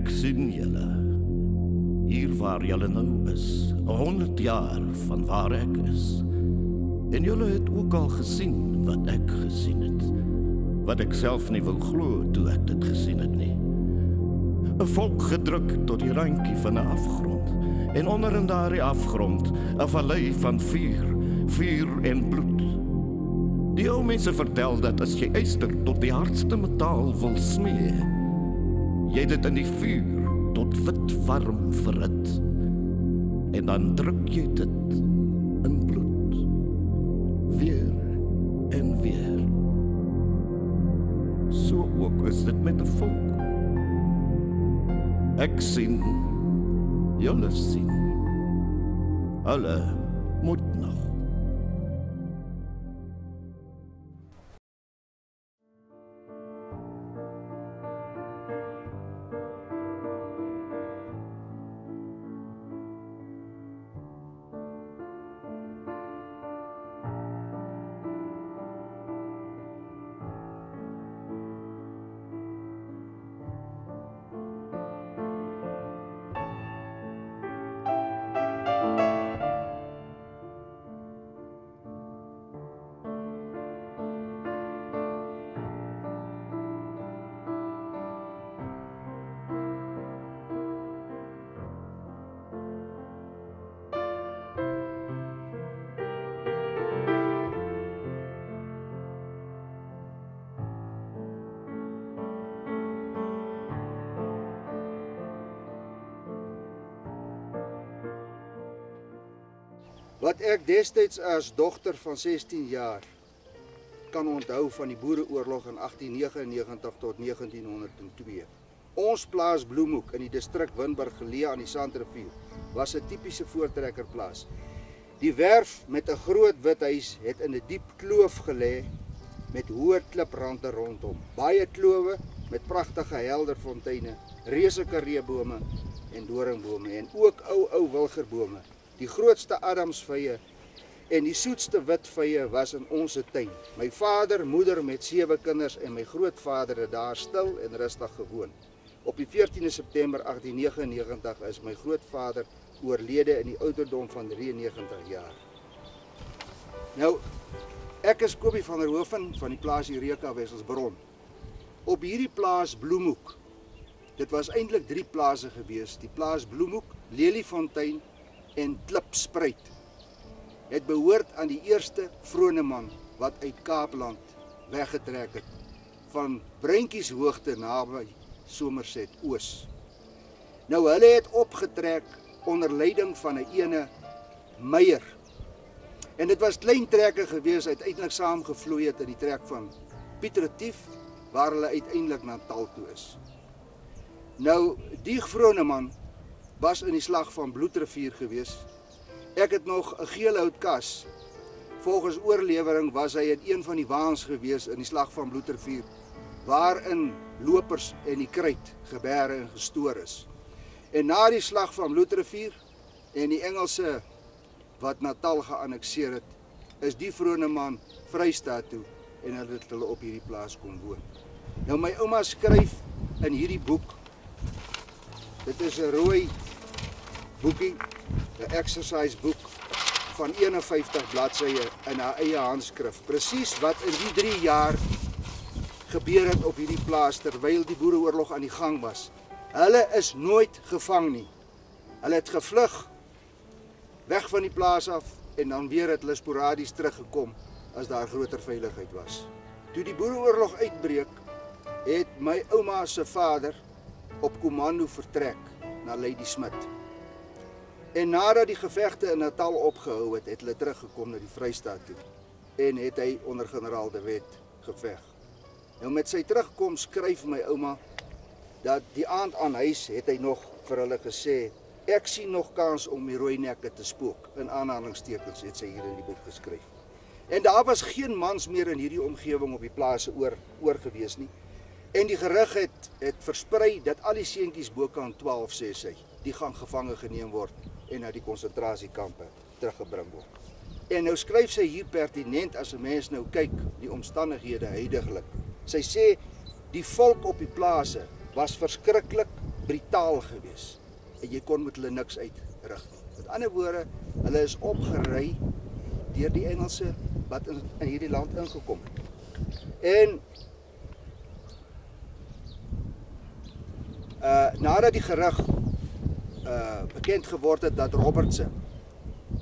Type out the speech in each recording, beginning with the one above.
Ek sien julle. Hier waar julle nou is, 100 jaar van waar ek is. En julle het ook al gesien wat ek gesien het. Wat ek self nie wou glo toe ek dit gesien het nie. 'n Volk gedruk tot die randjie van 'n afgrond. En onder in daardie afgrond 'n vallei van vuur en bloed. Die ou mense vertel dat as jy yster tot die hardste metaal wil smee, jy dit in die vuur tot wit warm verhit. En dan druk jy dit in bloed. Weer en weer. So ook is dit met 'n volk. Ek sien, julle sien. Hulle moet nog. Wat ek destyds as dogter van 16 jaar kan onthou van die Boereoorlog in 1899 tot 1902. Ons plaas Bloemhoek in die distrik Winburg geleë aan die Sandrivier was 'n tipiese voortrekkerplaas. Die werf met 'n groot wit huis het in 'n diep kloof gelê met hoë kliprande rondom. Baie klowe met pragtige helderfonteine, reuse kareebome en doringbome en ook ou wilgerbome. Die grootste adamsvye en die soetste witvye was in ons tuin. My vader, moeder met 7 kinders en my grootvader het daar stil en rustig gewoon. Op die 14de September 1899 is my grootvader oorlede in die ouderdom van 93 jaar. Nou, ek is Kobie van der Hoeven van die plaas Eureka Wesselsbron. Op hierdie plaas Bloemhoek, dit was eintlik 3 plase gewees, die plaas Bloemhoek, Leliefontein en Klipspruit, het behoort aan die eerste Vroneman wat uit Kaapland weggetrek het, van Breintjieshoogte naby Somerset Oos. Nou hulle het opgetrek onder leiding van 'n ene Meyer. En dit was klein trekke gewees, uiteindelik saamgevloei het in die trek van Piet Retief, waar hulle uiteindelik Natal toe is. Nou, die Vroneman was in die slag van Bloedrivier gewees. Ek het nog 'n geelhout kas. Volgens oorlewering was hy in een van die waans gewees in die slag van Bloedrivier, waarin lopers en die kruit gebeere en gestoor is. En na die slag van Bloedrivier en die Engelse wat Natal geannexeer het, is die Vroneman Vrystaat toe en het hulle op hierdie plaas kom woon. Nou my ouma skryf in hierdie boek, dit is 'n rooi boekie, 'n exercise boek van 51 bladsye in haar eie handskrif. Presies wat in die 3 jaar gebeur het op hierdie plaas terwyl die Boereoorlog aan die gang was. Hulle is nooit gevang nie. Hulle het gevlug weg van die plaas af en dan weer het hulle sporadies teruggekom as daar groter veiligheid was. Toe die Boereoorlog uitbreek, het my ouma se vader op kommando vertrek na Ladysmith. En nadat die gevegte in Natal opgehou het, het hulle teruggekom na die Vrystaat toe en het hy onder generaal De Wet geveg. Nou met sy terugkom skryf my ouma dat die aand aan huis het hy nog vir hulle gesê, ek sien nog kans om die Rooinekke te spook, in aanhalingstekens het sy hier in die boek geskryf. En daar was geen mans meer in hierdie omgewing op die plase oor gewees nie. En die gerug het versprei dat al die seentjies bokant 12 sê sy, die gaan gevange geneem word en na die konsentrasiekampe teruggebring word. En nou skryf sy hier pertinent as 'n mens nou kyk die omstandighede huidiglik. Sy sê die volk op die plase was verskriklik brutaal gewees en jy kon met hulle niks uitrig nie. Met ander woorde, hulle is opgery deur die Engelse wat in hierdie land ingekom het. En nadat die gerug bekend geword het dat Robertse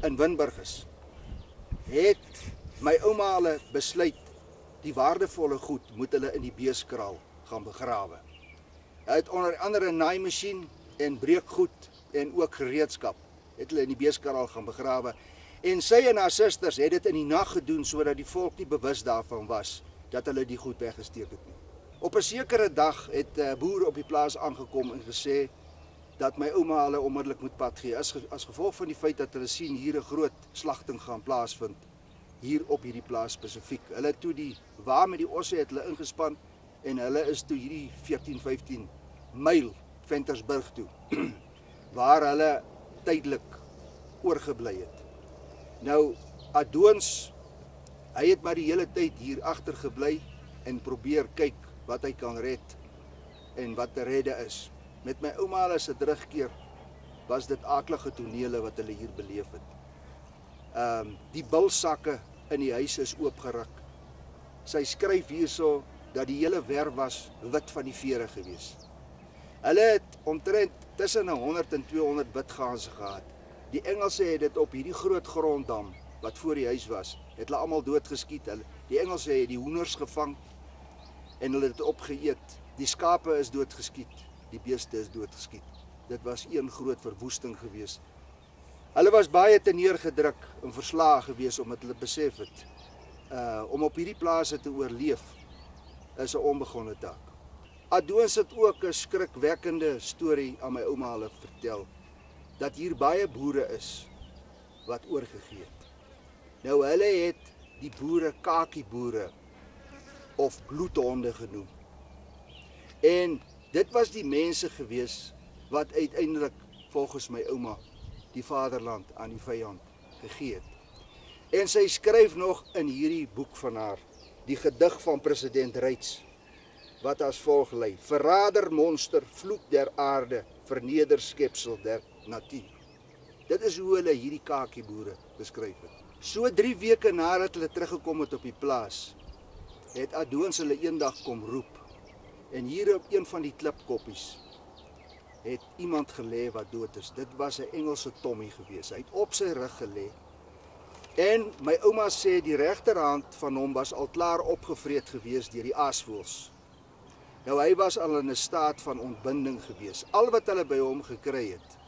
in Winburg is, het my ouma hulle besluit die waardevolle goed moet hulle in die beeskraal gaan begrawe. Hy het onder andere 'n naaimasjien en breekgoed en ook gereedskap het hulle in die beeskraal gaan begrawe. En sy en haar susters het dit in die nag gedoen sodat die volk nie bewus daarvan was dat hulle die goed weggesteek het nie. Op 'n sekere dag het 'n boer op die plaas aangekom en gesê dat my ouma hulle onmiddellik moet pad gee as gevolg van die feit dat hulle sien hier 'n groot slagting gaan plaasvind hier op hierdie plaas spesifiek. Hulle het toe die wa met die osse het hulle ingespan en hulle is toe hierdie 14-15 myl Ventersburg toe waar hulle tydelik oorgebly het. Nou Adoons, hy het maar die hele tyd hier agtergebly en probeer kyk wat hy kan red en wat te redde is. Met my ouma hulle se terugkeer was dit aaklige tonele wat hulle hier beleef het. Die bilsakke in die huis is oopgeruk. Sy skryf hierso dat die hele werf was wit van die vere gewees. Hulle het omtrent tussen 100 en 200 witganse gehad. Die Engelse het dit op hierdie groot gronddam wat voor die huis was, het hulle almal doodgeskiet. Die Engelse het die hoenders gevang en hulle het opgeëet. Die skape is doodgeskiet, die beeste is doodgeskiet. Dit was een groot verwoesting gewees. Hulle was baie teneergedruk en verslae gewees omdat hulle besef het om op hierdie plase te oorleef is 'n onbegonne taak. Adoons het ook 'n skrikwekkende storie aan my ouma hulle vertel dat hier baie boere is wat oorgegee het. Nou hulle het die boere kakieboere of bloedhonde genoem. En dit was die mense gewees wat uiteindelik volgens my ouma die vaderland aan die vyand gegee het. En sy skryf nog in hierdie boek van haar, die gedig van president Ryds, wat as volg lei: verrader monster, vloek der aarde, verneder skepsel der natuur. Dit is hoe hulle hierdie kakieboere beskryf het. So 3 weke nadat hulle teruggekom het op die plaas, het Adoons hulle eendag kom roep. En hier op een van die klipkoppies het iemand gelê wat dood is. Dit was 'n Engelse Tommy gewees. Hy het op sy rug gelê. En my ouma sê die regterhand van hom was al klaar opgevreet gewees deur die aasvoëls. Nou hy was al in 'n staat van ontbinding gewees. Al wat hulle by hom gekry het,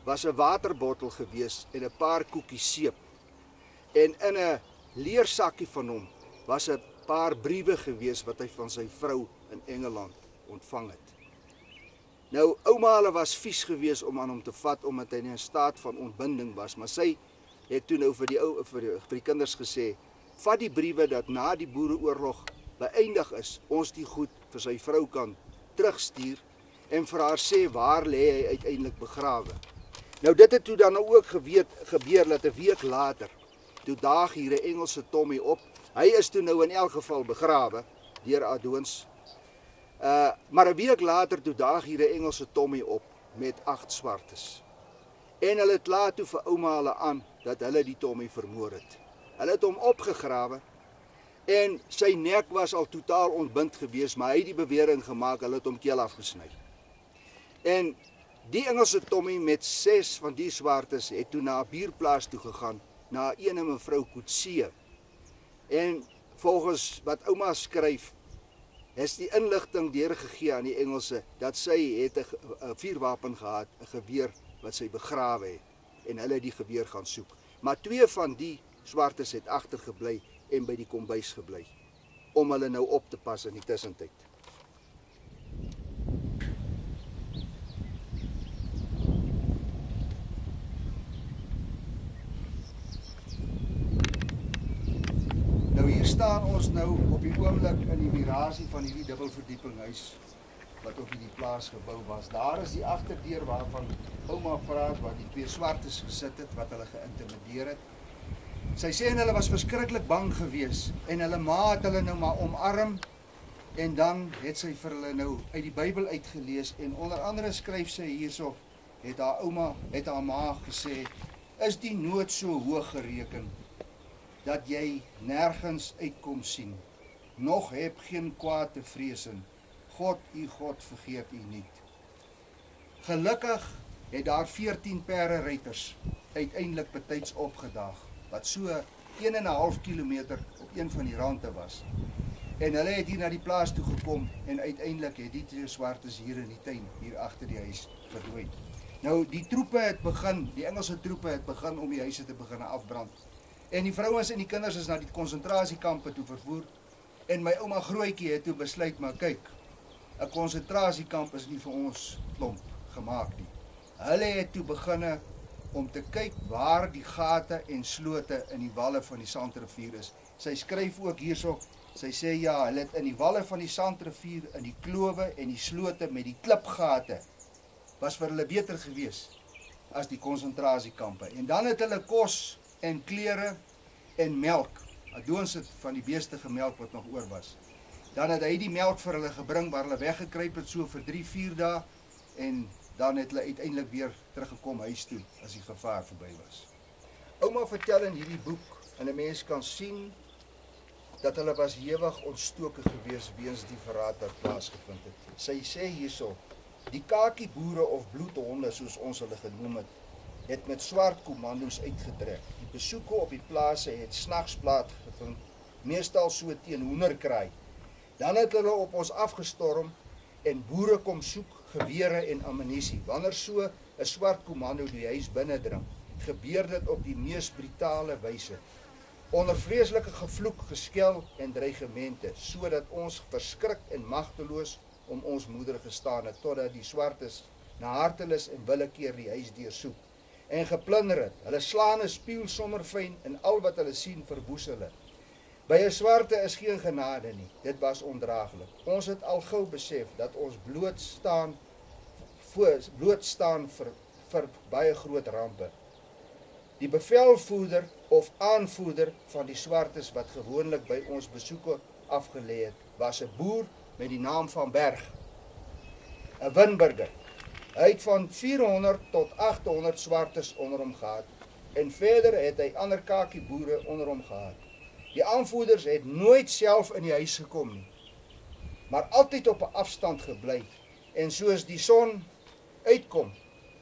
was 'n waterbottel gewees en 'n paar koekies seep. En in 'n leersakkie van hom was 'n paar briewe gewees wat hy van sy vrou in Engeland ontvang het. Nou ouma hulle was vies gewees om aan hom te vat omdat hy in 'n staat van ontbinding was, maar sy het toe nou vir die kinders gesê, vat die briewe dat na die boereoorlog beëindig is, ons die goed vir sy vrou kan terugstuur en vir haar sê waar lê hy uiteindelik begrawe. Nou dit het toe dan ook gebeur dat 'n week later, toe daag hier 'n Engelse Tommy op. Hy is toe nou in elk geval begrawe deur Adoons. Maar 'n week later toe daag hier 'n Engelse Tommy op met 8 swartes. En hulle het laat toe vir ouma hulle aan dat hulle die Tommy vermoor het. Hulle het hom opgegrawe en sy nek was al totaal ontbind gewees, maar hy het die bewering gemaak hulle het hom keel afgesny. En die Engelse Tommy met 6 van die swartes het toe na 'n buurplaas toe gegaan, na een mevrou Coetzee. En volgens wat ouma skryf, is die inligting deurgegee aan die Engelse dat sy het 'n vuurwapen gehad, 'n geweer wat sy begrawe het en hulle die geweer gaan soek. Maar 2 van die swartes het agtergebly en by die kombuis gebly om hulle nou op te pas in die tussentyd. Nou hier staan ons nou op die oomblik in die mirasie van hierdie dubbelverdiepinghuis wat op hierdie plaas gebou was. Daar is die agterdeur waarvan ouma praat wat die 2 swartes gesit het wat hulle geïntimideer het. Sy sê hulle was verskriklik bang geweest en hulle ma het hulle nou maar omarm En dan het sy vir hulle nou uit die Bybel uitgelees en onder andere skryf sy hierso, het haar ma gesê, is die nood so hoog gereken, dat jy nergens uitkom sien, nog heb geen kwaad te vreesen, God, u God, vergeet u niet. Gelukkig het daar 14 perderyters uiteindelik betyds opgedaag, wat so 1,5 kilometer op een van die rande was. En hulle het hier na die plaas toe gekom en uiteindelik het die twee swartes hier in die tuin, hier agter die huis verdooi. Nou die troepe het begin, die Engelse troepe het begin om die huise te begin afbrand. En die vrouens en die kinders is na die konsentrasiekampe toe vervoer. En my ouma Grootjie het toe besluit, maar kyk, 'n konsentrasiekamp is nie vir ons klomp gemaak nie. Hulle het toe beginne om te kyk waar die gate en slote in die walle van die Sandrivier is. Sy skryf ook hierso, sy sê ja, hulle het in die walle van die Sandrivier, in die klowe en die slote met die klipgate, was vir hulle beter gewees as die konsentrasiekampe. En dan het hulle kos en klere en melk, adoons het van die beeste gemelk wat nog oor was. Dan het hy die melk vir hulle gebring waar hulle weggekruip het so vir 3-4 dae en dan het hulle uiteindelik weer teruggekom huis toe as die gevaar verby was. Ouma vertel in hierdie boek en 'n mens kan sien dat hulle was hewig ontstoke gewees weens die verraad wat plaasgevind het. Sy sê hierso, die kakieboere of bloedhonde soos ons hulle genoem het met swart kommando's uitgetrek. Die besoeke op die plase het snags plaasgevind, meestal so teen hoenderkraai. Dan het hulle op ons afgestorm en boere kom soek gewere en ammunisie. Wanneer so 'n swart kommando die huis binnendring, gebeur dit op die mees brutale wyse. Onder vreeslike gevloek, geskel en dreigemente, sodat ons verskrik en magteloos om ons moeder gestaan het, totdat die swartes na hartelus en willekeur die huis deursoek en geplunder het. Hulle slaan 'n spieël sommer fyn en al wat hulle sien verwoes hulle. By 'n swarte is geen genade nie. Dit was ondraaglik. Ons het al gou besef dat ons blootstaan vir baie groot rampe. Die bevelvoerder of aanvoerder van die swartes wat gewoonlik by ons besoeke afgelê het, was 'n boer met die naam van Berg, 'n Winburger. Hy het van 400 tot 800 swartes onder hom gehad en verder het hy ander kakieboere onder hom gehad. Die aanvoerders het nooit self in die huis gekom nie, maar altyd op 'n afstand gebly en soos die son uitkom,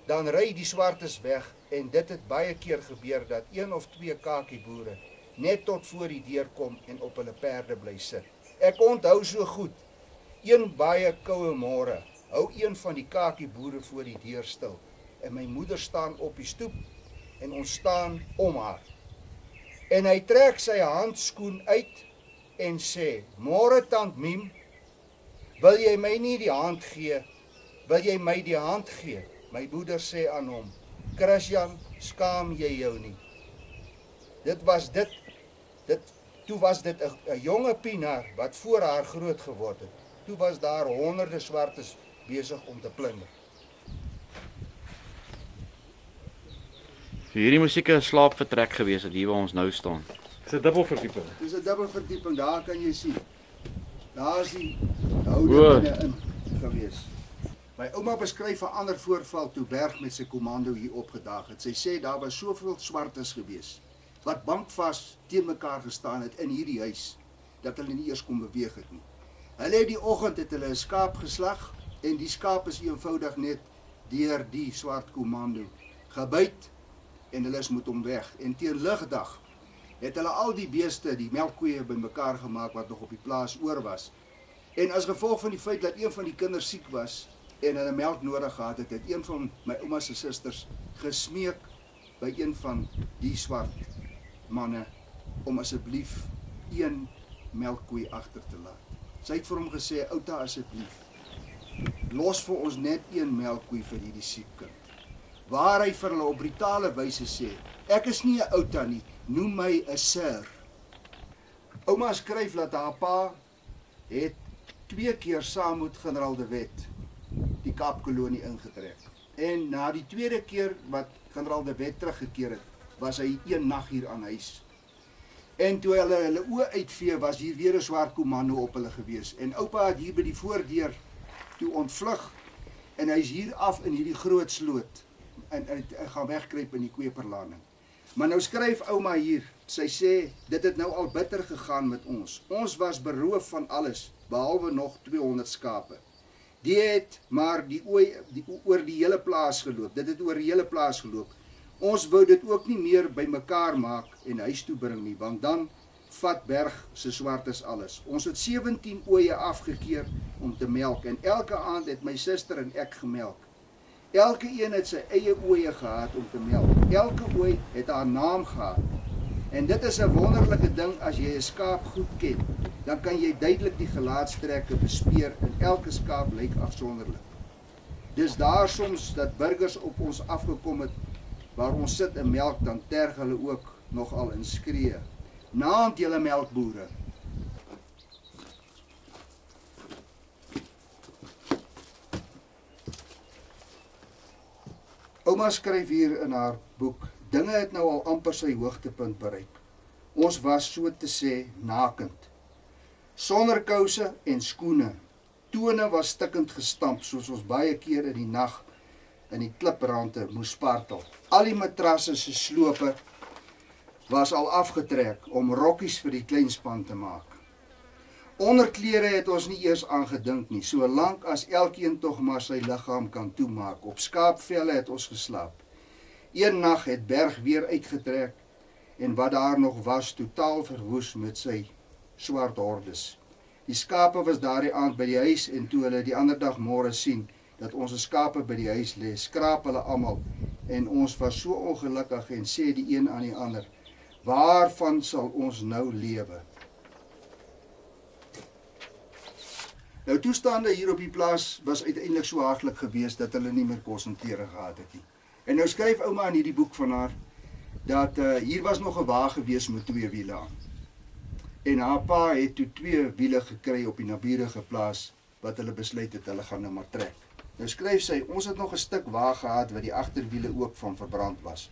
dan ry die swartes weg en dit het baie keer gebeur dat 1 of 2 kakieboere net tot voor die deur kom en op hulle perde bly sit. Ek onthou so goed, een baie koue môre, hou een van die kakieboere voor die deur stil en my moeder staan op die stoep en ons staan om haar. En hy trek sy handskoen uit en sê, "Môre tant Miem, wil jy my nie die hand gee? Wil jy my die hand gee?" My moeder sê aan hom, "Christian, skaam jy jou nie?" Toe was dit 'n jonge pienaar wat voor haar groot geword het. Toe was daar honderde swartes besig om te plunder. Hierdie musiek 'n slaapvertrek gewees het hier waar ons nou staan. Dis 'n dubbelverdieping. Dis 'n dubbelverdieping, daar kan jy sien. Daar is die houding binne-in gewees. My ouma beskryf 'n ander voorval toe Berg met sy kommando hier opgedaag het. Sy sê daar was soveel swartes gewees wat bankvas teen mekaar gestaan het in hierdie huis dat hulle nie eers kon beweeg het nie. Hulle het die oggend het hulle 'n skaap geslag en die skaap is eenvoudig net deur die swart kommando gebyt en hulle is moet hom weg. En teen ligdag het hulle al die beeste, die melkkoeie bymekaar gemaak wat nog op die plaas oor was. En as gevolg van die feit dat een van die kinders siek was en hulle melk nodig gehad het, het een van my ouma se susters gesmeek by een van die swart manne om asseblief een melkkoei agter te laat. Sy het vir hom gesê, "Outa, asseblief, los vir ons net een melkkoei vir hierdie siek kind." Waar hy vir hulle op brutale wyse sê, "Ek is nie 'n outa nie, noem my 'n sir." Ouma skryf dat haar pa het 2 keer saam met generaal De Wet die Kaapkolonie ingetrek. En na die tweede keer wat generaal De Wet teruggekeer het, was hy een nag hier aan huis. En toe hulle oë uitvee, was hier weer 'n swart komando op hulle gewees. En oupa het hier by die voordeur toe ontvlug en hy's hier af in hierdie groot sloot en hy gaan wegkruip in die Kweperlanding. Maar nou skryf ouma hier, sy sê dit het nou al bitter gegaan met ons. Ons was beroof van alles behalwe nog 200 skape. Die het maar oor die hele plaas geloop. Dit het oor die hele plaas geloop. Ons wou dit ook nie meer by mekaar maak en huis toe bring nie, want dan vat Berg se swartes alles. Ons het 17 ooe afgekeer om te melk en elke aand het my suster en ek gemelk. Elke een het sy eie ooe gehad om te melk. Elke ooi het haar naam gehad. En dit is 'n wonderlike ding as jy 'n skaap goed ken. Dan kan jy duidelik die gelaatstrekke bespeer en elke skaap lyk afsonderlik. Dis daar soms dat burgers op ons afgekom het waar ons sit en melk, dan terg hulle ook nogal in skree. Naand julle melkboere. Ouma skryf hier in haar boek, dinge het nou al amper sy hoogtepunt bereik. Ons was so te sê nakend. Sonder kouse en skoene. Tone was stikkend gestamp, soos ons baie keer in die nag in die kliprande moes spartel. Al die matrasse se slope was al afgetrek om rokkies vir die kleinspan te maak. Onderklere het ons nie eers aangedink nie, solank as elkeen tog maar sy liggaam kan toemaak. Op skaapvelle het ons geslaap. Een nag het Berg weer uitgetrek en wat daar nog was totaal verwoes met sy swart hordes. Die skape was daardie aand by die huis en toe hulle die ander dag môre sien dat ons skape by die huis lê, skraap hulle almal en ons was so ongelukkig en sê die een aan die ander, waarvan sal ons nou lewe? Nou toestande hier op die plaas was uiteindelik so hardlik geweest dat hulle nie meer kos en klere gehad het nie. En nou skryf ouma in hierdie boek van haar dat hier was nog 'n wa gewees met 2 wiele aan. En haar pa het toe 2 wiele gekry op die naburige plaas wat hulle besluit het hulle gaan nou maar trek. Nou skryf sy, ons het nog 'n stuk wa gehad wat die agterwiele ook van verbrand was.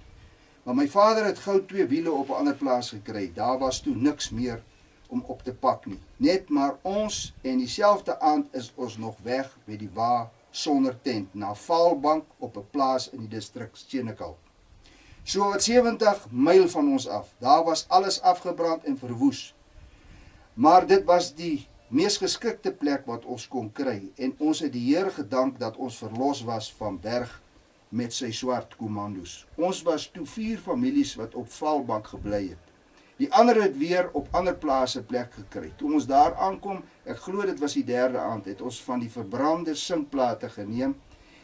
Maar my vader het gou 2 wiele op 'n ander plaas gekry. Daar was toe niks meer om op te pak nie. Net maar ons en dieselfde aand is ons nog weg met die wa sonder tent na Vaalbank op 'n plaas in die distrik Senekal. So wat 70 myl van ons af. Daar was alles afgebrand en verwoes. Maar dit was die mees geskikte plek wat ons kon kry en ons het die Here gedank dat ons verlos was van Berg met sy swart kommandos. Ons was toe 4 families wat op Vaalbank gebly het. Die ander het weer op ander plase plek gekry. Toe ons daar aankom, ek glo dit was die 3de aand, het ons van die verbrande sinkplate geneem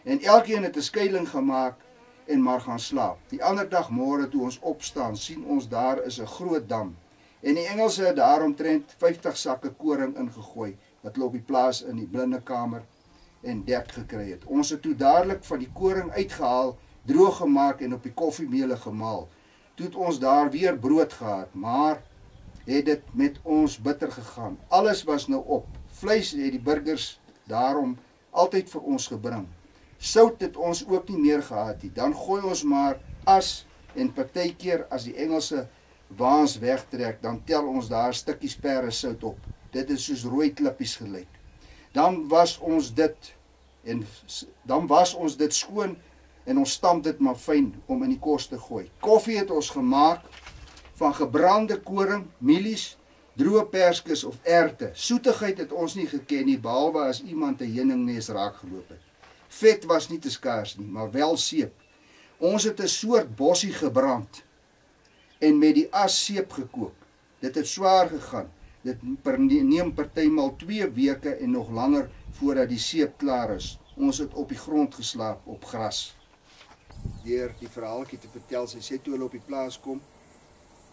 en elkeen het 'n skuiling gemaak en maar gaan slaap. Die ander dag môre toe ons opstaan, sien ons daar is 'n groot dam. En die Engelse het daar omtrent 50 sakke koring ingegooi, wat hulle op die plaas in die blindekamer en dek gekry het. Ons het toe dadelik van die koring uitgehaal, droog gemaak en op die koffiemeule gemaal. Toe het ons daar weer brood gehad, maar het dit met ons bitter gegaan. Alles was nou op. Vleis het die burgers daarom altyd vir ons gebring. Sout het ons ook nie meer gehad nie. Dan gooi ons maar as en partykeer as die Engelse waans wegtrek, dan tel ons daar stukkies pere sout op. Dit is soos rooi klippies gelyk. Dan was ons dit skoon en ons stamp dit maar fyn om in die kos te gooi. Koffie het ons gemaak van gebrande koring, mielies, droë perskes of erte. Soetigheid het ons nie geken nie, behalwe as iemand 'n heuningnes raakgeloop het. Vet was nie te skaars nie, maar wel seep. Ons het 'n soort bossie gebrand en met die as seep gekook. Dit het swaar gegaan. Dit neem partymal 2 weke en nog langer voordat die seep klaar is. Ons het op die grond geslaap op gras. Deur die verhaaltjie te vertel, sy sê toe hulle op die plaas kom,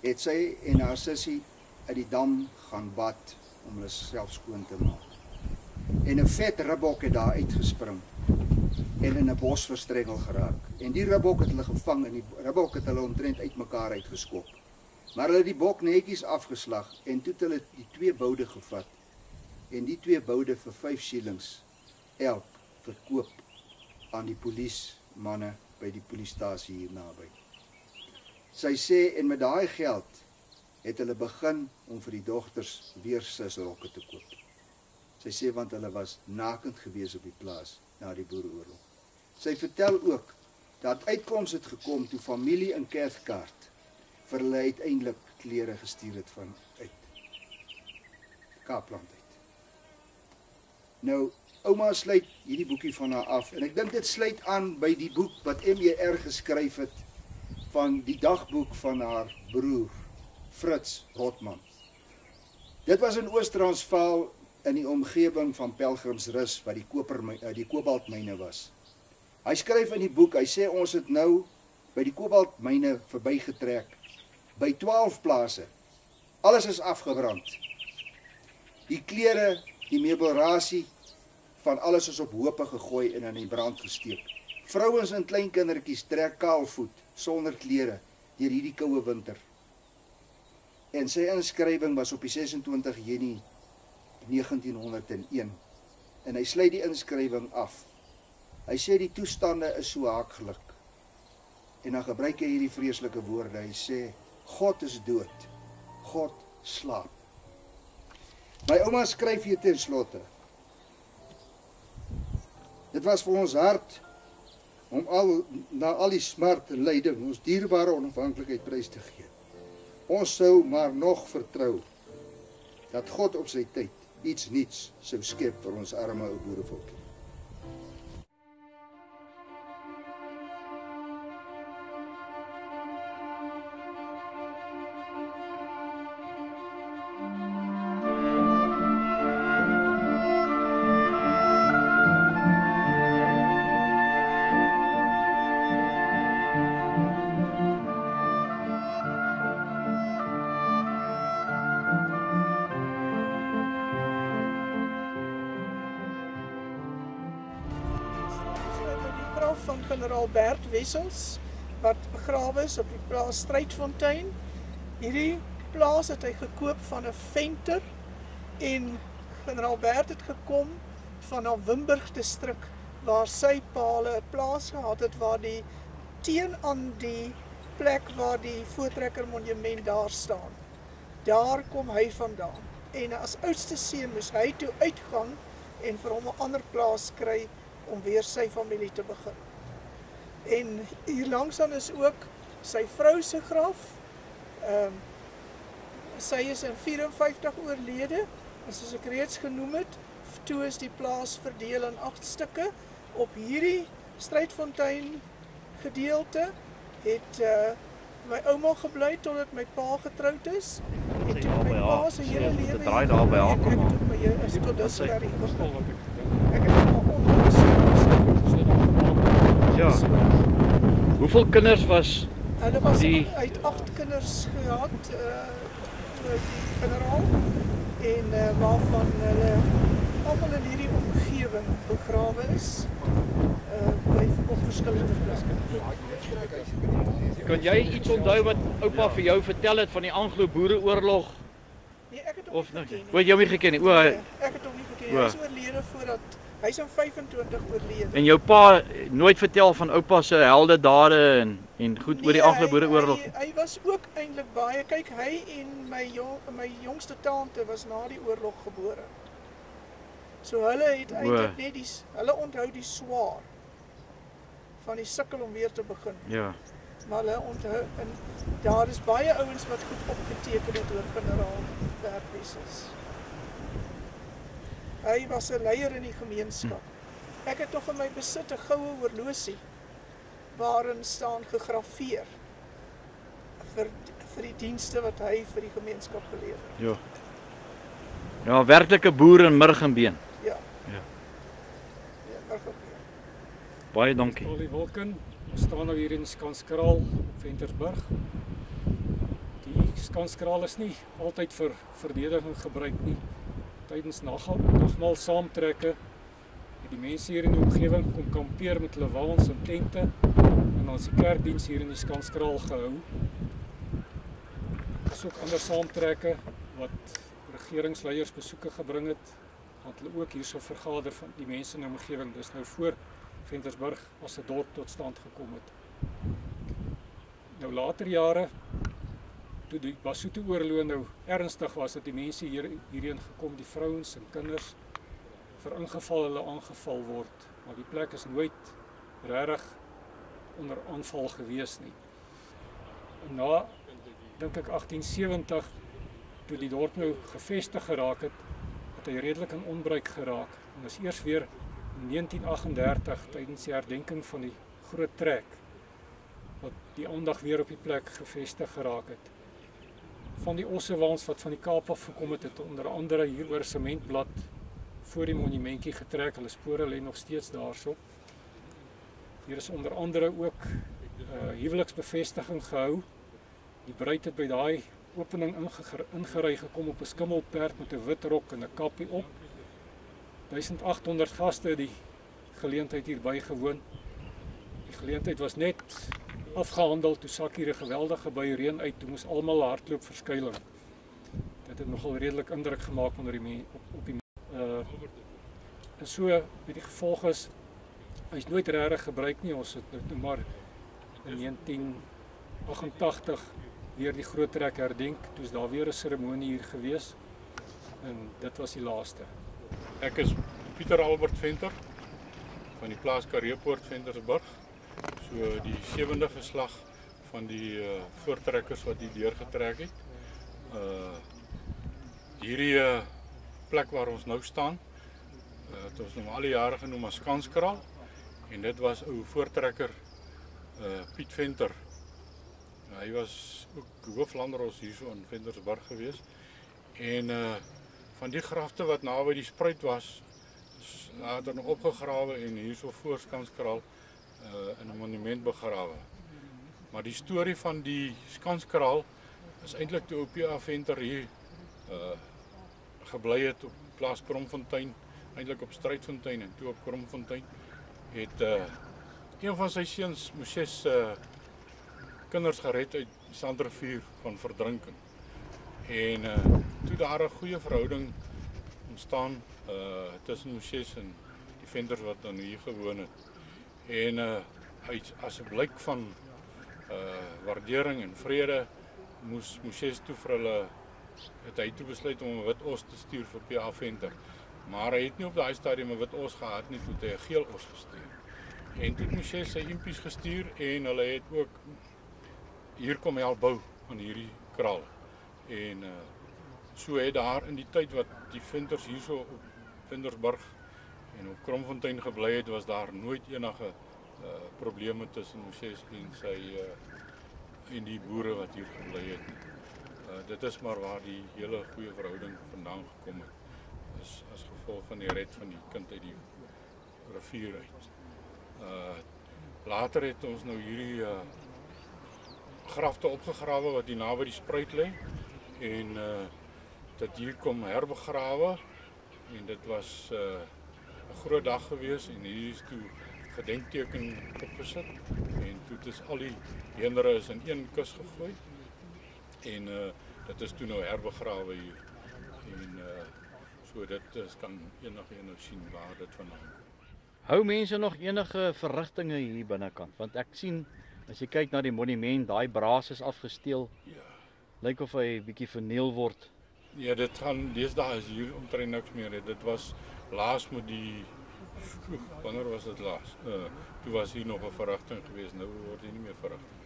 het sy en haar sussie uit die dam gaan bad om hulle self skoon te maak. En 'n vet ribbok het daar uitgespring en in 'n bos verstrengel geraak. En die ribbok het hulle gevang en die ribbok het hulle omtrent uitmekaar uitgeskop. Maar hulle het die bok netjies afgeslag en toe het hulle die 2 boude gevat en die 2 boude vir 5 shillings elk verkoop aan die polismanne by die polisiestasie hier naby. Sy sê en met daai geld het hulle begin om vir die dogters weer susrokke te koop. Sy sê want hulle was nakend gewees op die plaas na die Boereoorlog. Sy vertel ook dat uitkoms het gekom toe familie in Cathcart vir hulle uiteindelik klere gestuur het van uit Kaapland uit. Nou, ouma sluit hierdie boekie van haar af en ek dink dit sluit aan by die boek wat MER geskryf het van die dagboek van haar broer Fritz Rotman. Dit was in Oos-Transvaal in die omgewing van Pelgrimsrus wat die kobaltmyne was. Hy skryf in die boek, hy sê ons het nou by die kobaltmyne verbygetrek by 12 plase. Alles is afgebrand. Die klere, die meubelrasie van alles is op hope gegooi en in die brand gesteek. Vrouens en kleinkindertjies trek kaalvoet sonder klere deur hierdie koue winter. En sy inskrywing was op die 26 Junie 1901 en hy sluit die inskrywing af. Hy sê die toestande is so haaklik. En dan gebruik hy hierdie vreeslike woorde. Hy sê God is dood. God slaap. My ouma skryf hier ten slotte. Dit was vir ons hard om na al die smart en lyding ons dierbare onafhanklikheid prys te gee. Ons sou maar nog vertrou dat God op sy tyd iets nuuts sou skep vir ons arme ou boerevolk. Van generaal Bert Wessels wat begrawe is op die plaas Strydfontein. Hierdie plaas het hy gekoop van 'n venter en generaal Bert het gekom van na Wimburg distrik waar sy paal 'n plaas gehad het waar die teen aan die plek waar die Voortrekker monument daar staan. Daar kom hy vandaan en as oudste seun moes hy toe uitgaan en vir hom 'n ander plaas kry om weer sy familie te begin. En hier langsaan is ook sy vrou se graf. Sy is in 54 oorlede, en soos ek reeds genoem het, toe is die plaas verdeel in 8 stukke. Op hierdie Strydfontein gedeelte het my ouma gebly totdat my pa getroud is. En toe my pa se hele lewe draai daar by haar kom aan. Is tot dusver hier. Ek het hom ontmoet. Ja. Hoeveel kinders was Hulle was die uit 8 kinders gehad, die generaal, en waarvan hulle almal in hierdie omgewing begrawe is, op verskillende plekke. Kan jy iets onthou wat oupa vir jou vertel het van die Anglo-Boereoorlog? Nee, ek het hom Of nie nou? geken nie. O, jy hom nie geken nie. O, Ek het hom nie geken nie. Hy is oorlede voordat hy's in 25 oorlede. en jou pa nooit vertel van oupa se heldedade en goed oor die Anglo-Boereoorlog. Hy was ook eintlik baie, kyk, hy en my jongste tante was na die oorlog gebore. So hulle het eintlik net hulle onthou die swaar van die sukkel om weer te begin. Ja. Maar hulle onthou, en daar is baie ouens wat goed opgeteken het oor generaal Bert Wessels. Hy was 'n leier in die gemeenskap. Ek het nog in my besit 'n goue horlosie waarin staan gegraveer vir die dienste wat hy vir die gemeenskap gelewer het. Ja. Ja, werklike boer in murg en been. Ja. Ja. Ja, Murgenbeen. Baie dankie. Ollie Wolken, ons staan nou hier in Skanskraal op Ventersburg. Die Skanskraal is nie altyd vir verdediging gebruik nie. Tydens nagmaal saamtrekke het die mense hier in die omgewing kom kampeer met hulle waans en tente en dan is die kerkdiens hier in die Skanskraal gehou. Is ook ander saamtrekke wat regeringsleiers besoeke gebring het, want hulle ook hierso vergader van die mense in die omgewing. Dis nou voor Ventersburg as 'n dorp tot stand gekom het. Nou later jare toe die Basotho-oorlog nou ernstig was, dat die mense hierheen gekom, die vrouens en kinders, vir ingeval hulle aangeval word. Maar die plek is nooit regtig onder aanval gewees nie. En na, dink ek 1870, toe die dorp nou gevestig geraak het, het hy redelik in onbruik geraak. En is eers weer in 1938, tydens die herdenking van die groot trek, wat die aandag weer op die plek gevestig geraak het. Van die ossewaans wat van die Kaap af gekom het, het onder andere hier oor sementblad voor die monumentjie getrek. Hulle spore lê nog steeds daarso. Hier is onder andere ook huweliksbevestiging gehou. Die bruid het by daai opening ingery gekom op 'n skimmelperd met 'n wit rok en 'n kappie op. 1800 gaste het die geleentheid hier bygewoon. Die geleentheid was net afgehandel, toe sak hier 'n geweldige bui reën uit, toe moes almal hardloop vir skuiling. Dit het nogal redelik indruk gemaak onder die op die en so met die gevolg is, hy is nooit regtig gebruik nie. Ons het nou maar in 1988 weer die groot trek herdenk, toe is daar weer 'n seremonie hier gewees en dit was die laaste. Ek is Pieter Albert Venter van die plaas Kareepoort Ventersburg. So die 7de geslag van die voortrekkers wat hier deurgetrek het. Hierdie plek waar ons nou staan, het ons nou al die jare genoem as Skanskraal, en dit was ou voortrekker Piet Venter. Hy was ook hooflandros hier so in Ventersburg gewees. En van die grafte wat naby die spruit was, het er nog opgegrawe en hier so voor Skanskraal in 'n monument begrawe. Maar die storie van die Skanskraal is eintlik toe P.A. Venter hier gebly het op plaas Kromfontein, eintlik op Strydfontein en toe op Kromfontein, het een van sy seuns Moses kinders gered uit die Sandrivier van verdrinking. En toe daar 'n goeie verhouding ontstaan tussen Moses en die Venters wat dan hier gewoon het. En hy as 'n blyk van waardering en vrede moes Moses toe vir hulle, het hy toe besluit om 'n wit os te stuur vir P.A. Venter. Maar hy het nie op daai stadium 'n wit os gehad nie, toe het hy 'n geel os gestuur. En toe het Moses sy impies gestuur en hulle het ook hier kom help bou aan hierdie kraal. En so het daar in die tyd wat die Venters hierso op Ventersburg en op Kromfontein gebly het, was daar nooit enige probleme tussen Moses en en die boere wat hier gebly het. Dit is maar waar die hele goeie verhouding vandaan gekom het. As gevolg van die red van die kind uit die rivier uit. Later het ons nou hierdie grafte opgegrawe wat hier naby die spruit lê en dit hier kom herbegrawe en dit was 'n groot dag gewees en hier is toe gedenkteken opgesit en toe is al die beendere is in een kus gegooi en dit is toe nou herbegrawe hier en so dit kan enige nou sien waar dit vandaan kom. Hou mense nog enige verrigtinge hier binnekant? Want ek sien, as jy kyk na die monument, daai braas is afgesteel. Ja. Lyk of hy bietjie verniel word. Ja, dit gaan deesdae is hier omtrent niks meer. Dit was laas met die wanneer was dit laas? Toe was hier nog 'n verrigting geweest, nou word hier nie meer verrigting.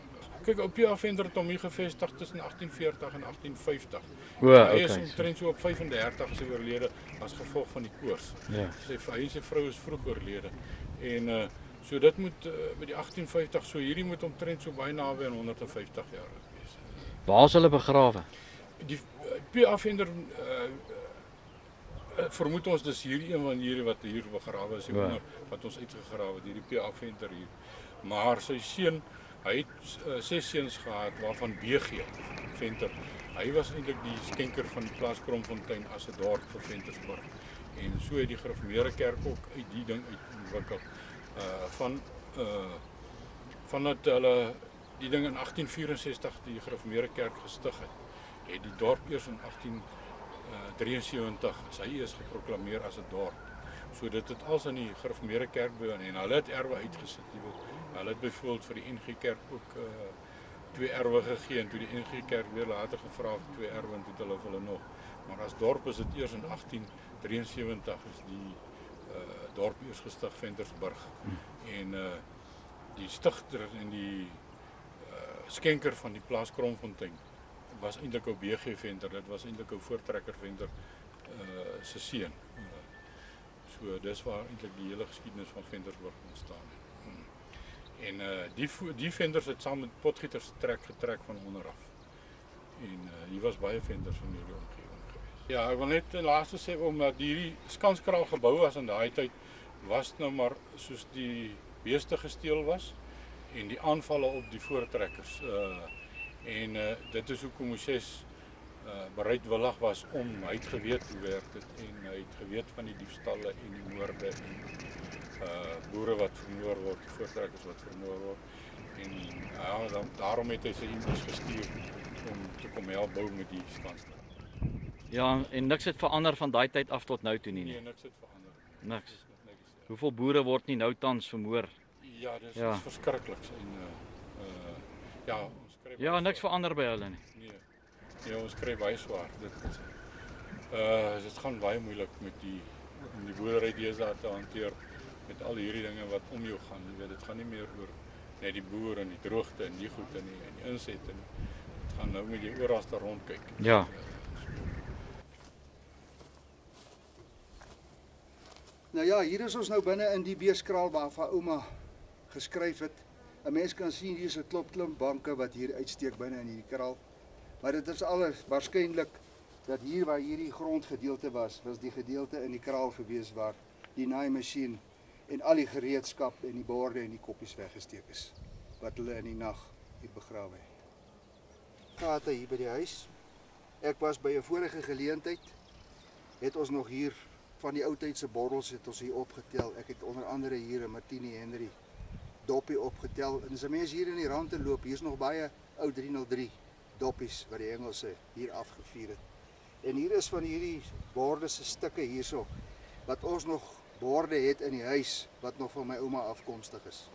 Kyk, op P.A. Venter het hom hier gevestig tussen 1840 en 1850. Hy is omtrent so op 35 as hy oorlede as gevolg van die koors. Ja. Hy en sy vrou is vroeg oorlede. En so dit moet by die 1850, so hierdie moet omtrent so baie naby aan 150 jaar wees. Waar is hulle begrawe? Die P.A. Venter vermoed ons dis hierdie een van hierdie wat hier begrawe is, wat ons uitgegrawe het, hierdie P.A. Venter hier. Maar sy seun, hy het 6 seuns gehad waarvan B.G. Venter. Hy was eintlik die skenker van die plaas Kromfontein as 'n dorp vir Ventersburg. En so het die Gereformeerde Kerk ook uit die ding uitgeontwikkel. Vandat hulle die ding in 1864 die Gereformeerde Kerk gestig het die dorp eers in 1873 as hy is geproklameer as 'n dorp. So dit het als in die Gereformeerde Kerk bewoon en hulle het erwe uitgesit, jy weet. Hulle het byvoorbeeld vir die NG Kerk ook 2 erwe gegee en toe die NG Kerk weer later gevra vir 2 erwe en toe het hulle nog. Maar as dorp is dit eers in 1873 is die dorp eers gestig Ventersburg. En die stigter en die skenker van die plaas Kromfontein was eintlik ou BG Venter, dit was eintlik ou voortrekker Venter se seun. So dis waar eintlik die hele geskiedenis van Ventersburg ontstaan het. En die Venters het saam met Potgieters getrek van onderaf. En hier was baie Venters in hierdie omgewing geweest. Ja, ek wil net ten laaste sê omdat hierdie skanskraal gebou was in daai tyd was nou maar soos die beeste gesteel was en die aanvalle op die voortrekkers. Dit is hoekom Moses bereidwillig was om, hy het geweet hoe werk dit en hy het geweet van die diefstalle en die moorde en boere wat vermoor word, voortrekkers wat vermoor word. En ja, daarom het hy sy iemand gestuur om te kom help bou met die skanskraal. Ja, en niks het verander van daai tyd af tot nou toe nie. Nee, niks het verander. Niks. Hoeveel boere word nie nou tans vermoor? Ja, dis is verskriklik en ons kry niks verander by hulle nie. Nee, ons kry baie swaar. Dit gaan baie moeilik met die boerdery deesdae te hanteer met al hierdie dinge wat om jou gaan. Jy weet, dit gaan nie meer oor net die boer en die droogte en die goed en die insette nie. Dit gaan nou met die oralste rondkyk. Ja. Nou ja, hier is ons nou binne in die beeskraal waarvan ouma geskryf het. 'n Mens kan sien hier is 'n klop klimpbanke wat hier uitsteek binne in hierdie kraal. Maar dit is alles waarskynlik dat hier waar hierdie grondgedeelte was die gedeelte in die kraal gewees waar die naaimasjien en al die gereedskap en die borde en die koppies weggesteek is wat hulle in die nag hier begrawe het. Gate hier by die huis. Ek was by 'n vorige geleentheid het ons nog hier van die ou tydse borrels het ons hier opgetel. Ek het onder andere hier 'n Martini Henry doppie opgetel. En as 'n mens hier in die rand te loop, hier's nog baie ou 303 doppies wat die Engelse hier afgevuur het. En hier is van hierdie borde se stukke hierso wat ons nog borde het in die huis wat nog van my ouma afkomstig is.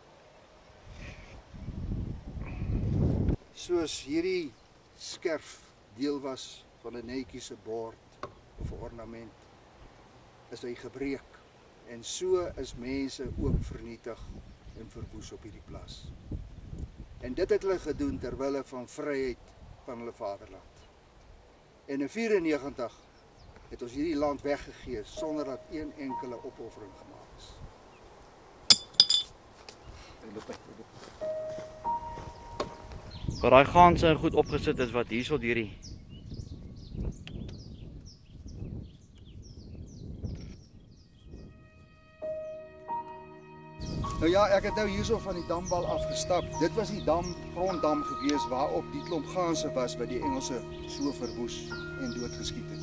Soos hierdie skerf deel was van 'n netjie se bord of 'n ornament is hy gebreek en so is mense ook vernietig en verwoes op hierdie plaas. En dit het hulle gedoen ter wille van vryheid van hulle vaderland. En in 94 het ons hierdie land weggegee sonder dat een enkele opoffering gemaak is. Waar daai ganse goed opgesit is wat hierso hierdie Nou ja, ek het nou hierso van die dambal afgestap. Dit was die gronddam gewees waarop die klomp ganse was wat die Engelse so verwoes en doodgeskiet het.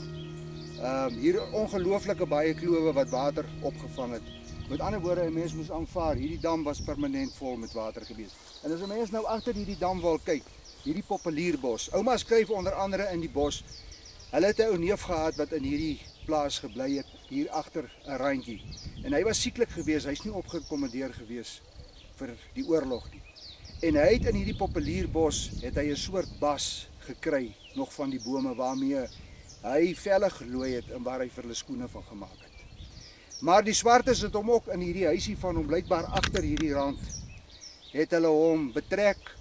Hier ongelooflike baie klowe wat water opgevang het. Met ander woorde, 'n mens moes aanvaar, hierdie dam was permanent vol met water gewees. En as 'n mens nou agter hierdie dam wil kyk, hierdie populierbos. Ouma skryf onder andere in die bos. Hulle het 'n ou neef gehad wat in hierdie plaas gebly het, hier agter 'n randjie. En hy was sieklik gewees, hy's nie opgekommandeer gewees vir die oorlog nie. En hy het in hierdie populierbos het hy 'n soort bas gekry nog van die bome waarmee hy velle gelooi het en waar hy vir hulle skoene van gemaak het. Maar die swartes het hom ook in hierdie huisie van hom blykbaar agter hierdie rand het hulle hom betrek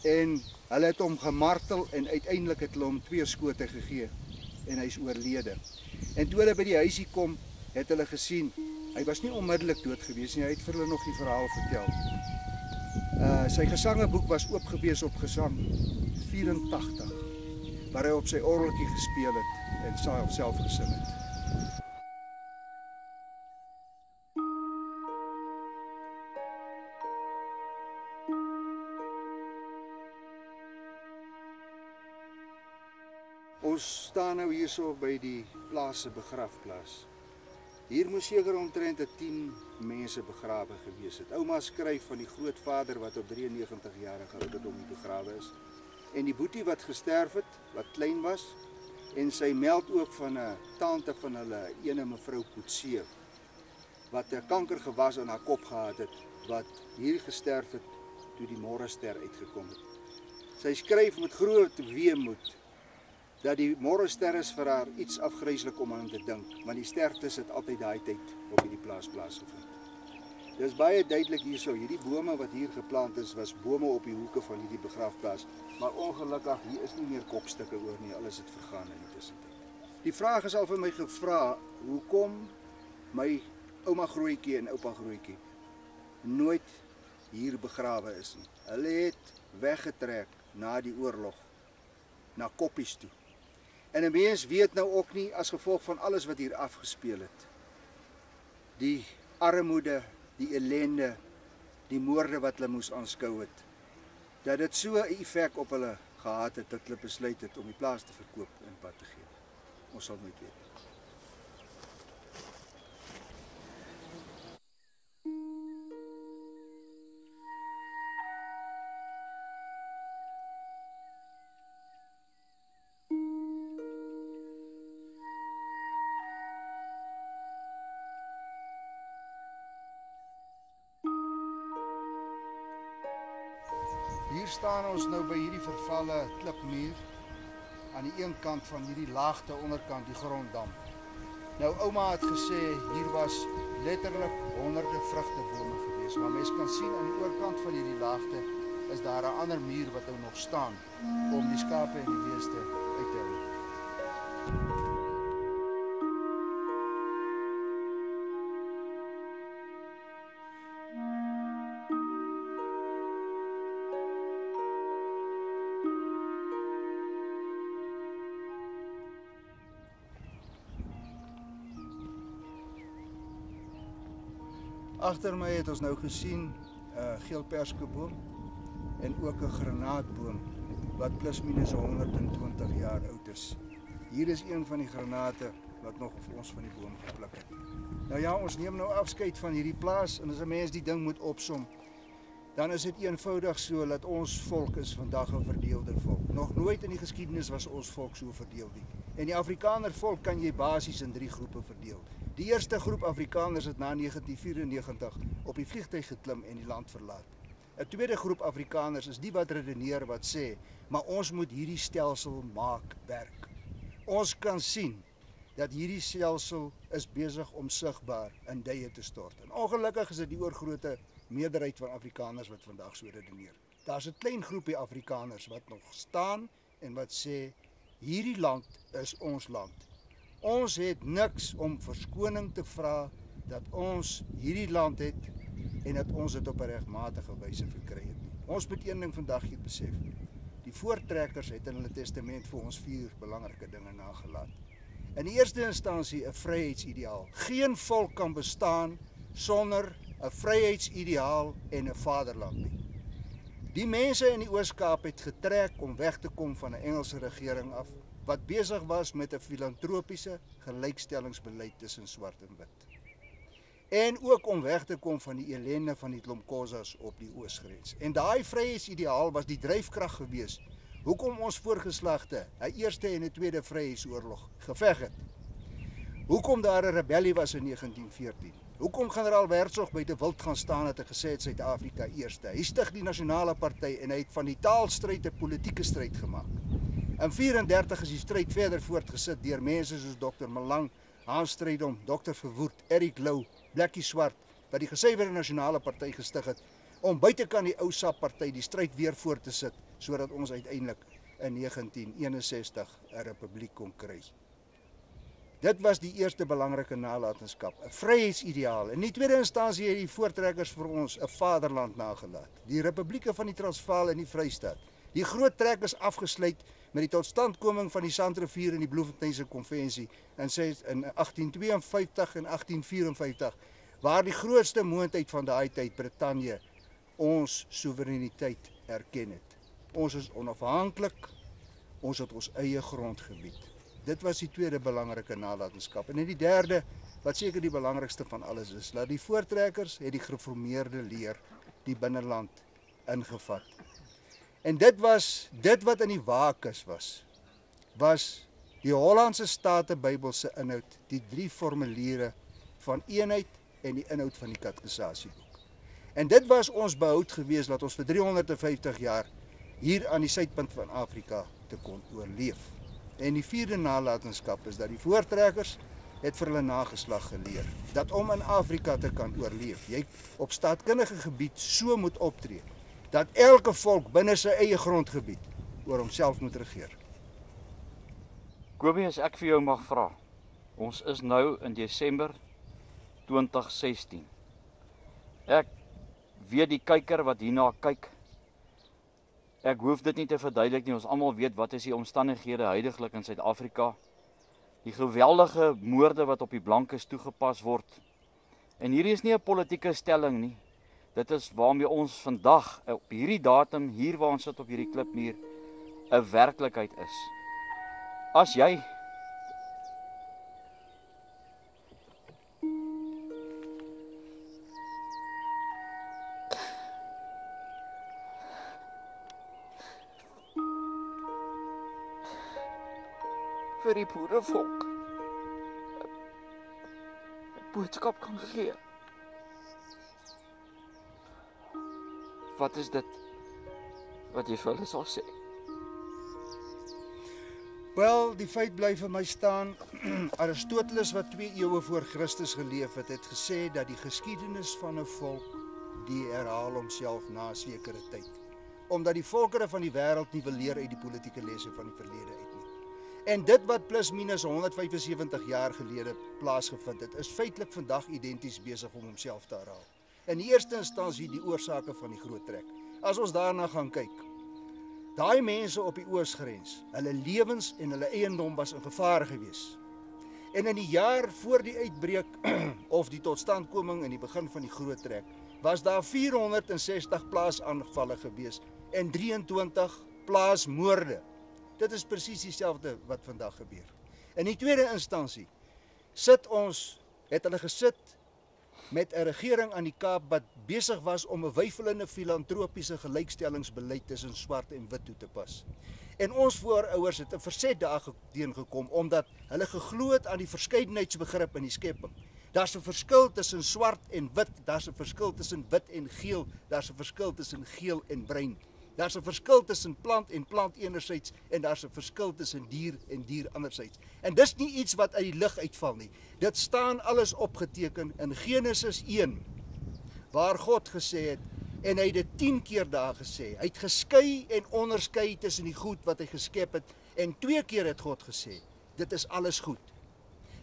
en hulle het hom gemartel en uiteindelik het hulle hom 2 skote gegee en hy's oorlede. En toe hulle by die huisie kom, het hulle gesien hy was nie onmiddellik dood gewees nie, hy het vir hulle nog die verhaal vertel. Sy gesangeboek was oop gewees op Gesang 84, waar hy op sy orgeltjie gespeel het en self gesing het. Ons staan nou hierso by die plaas se begrafplaas. Hier moes seker omtrent 10 mense begrawe gewees het. Ouma skryf van die grootvader wat op 93 jarige ouderdom begrawe is. En die boetie wat gesterf het, wat klein was. En sy meld ook van 'n tante van hulle, ene mevrou Poetsee, wat 'n kankergewas aan haar kop gehad het, wat hier gesterf het toe die Morgenster uitgekom het. Sy skryf met groot weemoed dat die môrester is vir haar iets afgryslik om aan te dink, want die sterftes het altyd daai tyd op hierdie plaas plaasgevind. Dis baie duidelik hierso, hierdie bome wat hier geplant is, was bome op die hoeke van hierdie begraafplaas, maar ongelukkig hier is nie meer kopstukke oor nie, alles het vergaan in die tussentyd. Die vraag is al vir my gevra, hoekom my ouma Grootjie en oupa Grootjie nooit hier begrawe is nie. Hulle het weggetrek na die oorlog, na Koppies toe. En 'n mens weet nou ook nie, as gevolg van alles wat hier afgespeel het, die armoede, die ellende, die moorde wat hulle moes aanskou het, dat dit so 'n effek op hulle gehad het, dat hulle besluit het om die plaas te verkoop en pad te gee. Ons sal nooit weet. Hier staan ons nou by hierdie vervalle klipmuur aan die een kant van hierdie laagte onderkant, die gronddam. Nou ouma het gesê hier was letterlik honderde vrugtebome gewees, maar mens kan sien aan die oorkant van hierdie laagte is daar 'n ander muur wat nou nog staan om die skape en die beeste uit te hou. Agter my het ons nou gesien 'n geel perskeboom en ook 'n granaatboom wat plus minus 120 jaar oud is. Hier is een van die granate wat nog vir ons van die boom gepluk het. Nou ja, ons neem nou afskeid van hierdie plaas en as 'n mens die ding moet opsom, dan is dit eenvoudig so dat ons volk is vandag 'n verdeelde volk. Nog nooit in die geskiedenis was ons volk so verdeel nie. En die Afrikaner volk kan jy basies in 3 groepe verdeel. Die eerste groep Afrikaners het na 1994 op die vliegtuig geklim en die land verlaat. 'n Tweede groep Afrikaners is die wat redeneer wat sê, maar ons moet hierdie stelsel maak werk. Ons kan sien dat hierdie stelsel is besig om sigbaar in duie te stort. En ongelukkig is dit die oorgrote meerderheid van Afrikaners wat vandag so redeneer. Daar's 'n klein groepie Afrikaners wat nog staan en wat sê, hierdie land is ons land. Ons het niks om verskoning te vra dat ons hierdie land het en dat ons dit op 'n regmatige wyse verkry het. Ons moet een ding vandag hier besef. Die voortrekkers het in hulle testament vir ons 4 belangrike dinge nagelaat. In die eerste instansie 'n vryheidsideaal. Geen volk kan bestaan sonder 'n vryheidsideaal en 'n vaderland nie. Die mense in die Oos-Kaap het getrek om weg te kom van 'n Engelse regering af, wat besig was met 'n filantropiese gelykstellingsbeleid tussen swart en wit. En ook om weg te kom van die ellende van die Tlomkhosas op die oosgrens. En daai vryheidsideaal was die dryfkrag gewees hoekom ons voorgeslagte 'n eerste en 'n tweede vryheidsoorlog geveg het. Hoekom daar 'n rebellie was in 1914. Hoekom generaal Hertzog by De Wild gaan staan het en gesê het Suid-Afrika eerste. Hy stig die nasionale party en hy het van die taalstryd 'n politieke stryd gemaak. In 1934 is die stryd verder voortgesit deur mense soos Dr. Malang, Hans Strydom, Dr. Verwoerd, Eric Lou, Blakkie Swart, wat die gesuiwerde nasionale party gestig het, om buitekant die ou SAP party die stryd weer voort te sit, sodat ons uiteindelik in 1961 'n republiek kon kry. Dit was die eerste belangrike nalatenskap, 'n vryheidsideaal. In die tweede instansie het die voortrekkers vir ons 'n vaderland nagelaat, die republieke van die Transvaal en die Vrystaat. Die groot trek is afgesluit met die totstandkoming van die Sandrivier en die Bloemfonteinse konvensie in 1852 en 1854, waar die grootste moondheid van daai tyd Brittanje ons soewereiniteit erken het. Ons is onafhanklik, ons het ons eie grondgebied. Dit was die tweede belangrike nalatenskap. En die derde, wat seker die belangrikste van alles is, dat die voortrekkers het die gereformeerde leer, die binneland, ingevat. En dit wat in die waakus was die Hollandse Statebybel se inhoud, die 3 formuliere van eenheid en die inhoud van die katekisasieboek. En dit was ons behoud gewees dat ons vir 350 jaar hier aan die suidpunt van Afrika te kon oorleef. En die vierde nalatenskap is dat die voortrekkers het vir hulle nageslag geleer dat om in Afrika te kan oorleef, jy op staatkundige gebied so moet optree dat elke volk binne sy eie grondgebied oor homself moet regeer. Kobie, as ek vir jou mag vra, ons is nou in Desember 2016. Ek weet die kyker wat hierna kyk, ek hoef dit nie te verduidelik nie, ons almal weet wat is die omstandighede huidiglik in Suid-Afrika, die geweldige moorde wat op die blankes toegepas word. En hierdie is nie 'n politieke stelling nie, dit is waarmee ons vandag, op hierdie datum, hier waar ons sit op hierdie klipmuur, 'n werklikheid is. As jy vir die boerevolk 'n boodskap kan gee, wat is dit wat jy vir hulle sal sê? Wel, die feit bly vir my staan, Aristoteles wat 2 eeue voor Christus geleef het, het gesê dat die geskiedenis van 'n volk die herhaal homself na 'n sekere tyd. Omdat die volkere van die wêreld nie wil leer uit die politieke lesse van die verlede uit nie. En dit wat plus minus 175 jaar gelede plaasgevind het, is feitelik vandag identies besig om homself te herhaal. In die eerste instansie die oorsake van die groot trek. As ons daarna gaan kyk, daai mense op die oosgrens, hulle lewens en hulle eiendom was in gevaar gewees. En in die jaar voor die uitbreek of die totstandkoming in die begin van die groot trek, was daar 460 plaasaanvalle gewees en 23 plaasmoorde. Dit is presies dieselfde wat vandag gebeur. In die tweede instansie het hulle gesit met 'n regering aan die Kaap wat besig was om 'n weifelende filantropiese gelykstellingsbeleid tussen swart en wit toe te pas. En ons voorouers het 'n verset daarteen gekom omdat hulle geglo het aan die verskeidenheidsbegrip in die skepping. Daar's 'n verskil tussen swart en wit, daar's 'n verskil tussen wit en geel, daar's 'n verskil tussen geel en bruin. Daar's 'n verskil tussen plant en plant enerzijds en daar's 'n verskil tussen dier en dier anderzijds. En dis nie iets wat uit die lug uitval nie. Dit staan alles opgeteken in Genesis 1, waar God gesê het, en hy het dit 10 keer daar gesê. Hy het geskei en onderskei tussen die goed wat hy geskep het, en 2 keer het God gesê, dit is alles goed.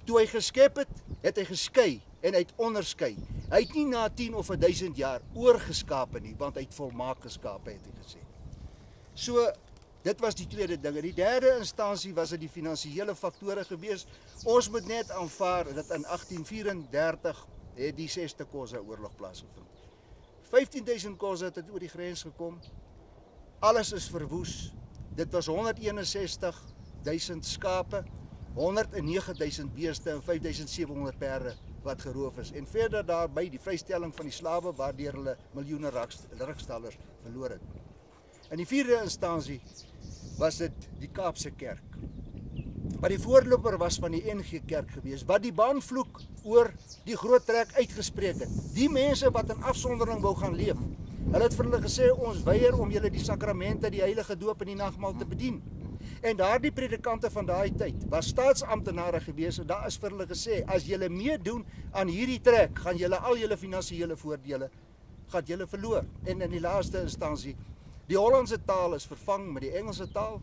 Toe hy geskep het, het hy geskei en hy het onderskei. Hy het nie na 10 of 1000 jaar oorgeskape nie, want hy het volmaak geskape, het hy gesê. So, dit was die tweede ding. In die derde instansie was dit die finansiële faktore gewees. Ons moet net aanvaar dat in 1834 het die 6de Xhosa-oorlog plaasgevind. 15.000 Xhosa het oor die grens gekom. Alles is verwoes. Dit was 161.000 skape, 109.000 beeste en 5.700 perde wat geroof is. En verder daarby die vrystelling van die slawe waardeur hulle miljoene riksdalers verloor het. In die vierde instansie was dit die Kaapse Kerk, wat die voorloper was van die NG Kerk gewees, wat die baanvloek oor die groot trek uitgespreek het. Die mense wat in afsondering wou gaan leef, hulle het vir hulle gesê, ons weier om julle die sakramente, die heilige doop en die nagmaal te bedien. En daardie predikante van daai tyd was staatsamptenare gewees en daar is vir hulle gesê, as julle meedoen aan hierdie trek, gaan julle al julle finansiële voordele gaan julle verloor. En in die laaste instansie, die Hollandse taal is vervang met die Engelse taal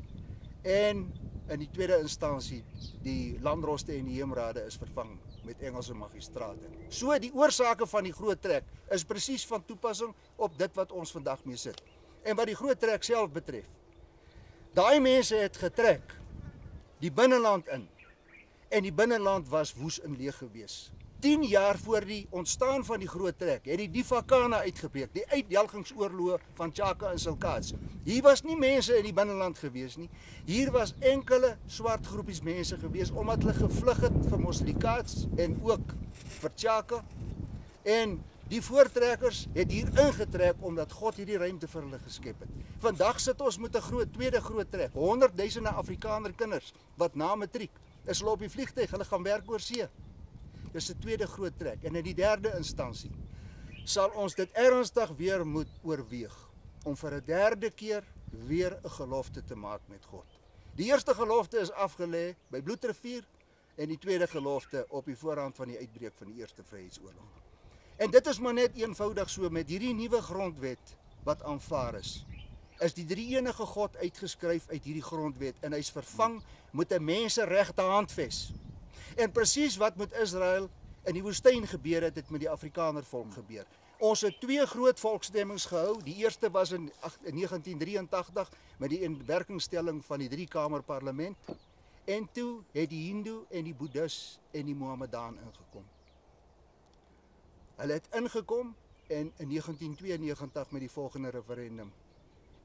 en in die tweede instansie die landroste en die heemrade is vervang met Engelse magistrate. So die oorsake van die groot trek is presies van toepassing op dit wat ons vandag mee sit. En wat die groot trek self betref, daai mense het getrek die binneland in en die binneland was woes en leeg gewees. 10 jaar voor die ontstaan van die groot trek het die Difakana uitgebreek, die uitdelgingsoorloë van Tshaka en Silkaats. Hier was nie mense in die binneland gewees nie. Hier was enkele swart groepies mense gewees omdat hulle gevlug het vir Moslikaats en ook vir Tshaka. En die voortrekkers het hier ingetrek omdat God hierdie ruimte vir hulle geskep het. Vandag sit ons met 'n tweede groot trek. 100.000 Afrikaner kinders wat na matriek is hulle op die vliegtuig, hulle gaan werk oor see. Dis 'n tweede groot trek. En in die derde instansie sal ons dit ernstig weer moet oorweeg om vir 'n derde keer weer 'n gelofte te maak met God. Die eerste gelofte is afgelê by Bloedrivier en die tweede gelofte op die voorhand van die uitbreek van die Eerste Vryheidsoorlog. En dit is maar net eenvoudig so, met hierdie nuwe grondwet wat aanvaar is die drie-enige God uitgeskryf uit hierdie grondwet en hy's vervang met 'n menseregte handves. En presies wat met Israel in die woestyn gebeur het, het met die Afrikaner volk gebeur. Ons het 2 groot volksstemmings gehou. Die eerste was in 1983 met die inwerkingstelling van die 3-kamer parlement. En toe het die Hindu en die Boeddhis en die Mohammedaan ingekom. Hulle het ingekom en in 1992 met die volgende referendum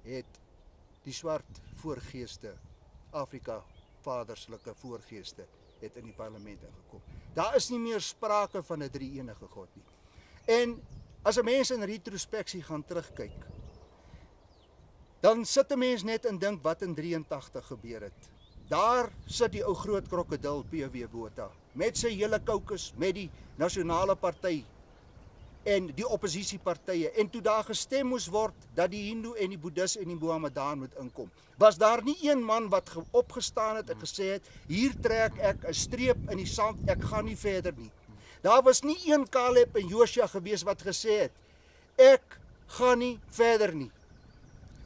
het die swart voorgeeste, Afrika vaderslike voorgeeste, het in die parlement ingekom. Daar is nie meer sprake van 'n drie-enige God nie. En as 'n mens in retrospeksie gaan terugkyk, dan sit 'n mens net en dink wat in 83 gebeur het. Daar sit die ou groot krokodil P.W. Botha met sy hele caucus, met die nasionale party en die oppositiepartye. En toe daar gestem moes word dat die Hindu en die Boeddhis en die Mohammedaan moet inkom, was daar nie een man wat opgestaan het en gesê het, hier trek ek 'n streep in die sand, ek gaan nie verder nie. Daar was nie een Caleb en Joshua gewees wat gesê het, ek gaan nie verder nie.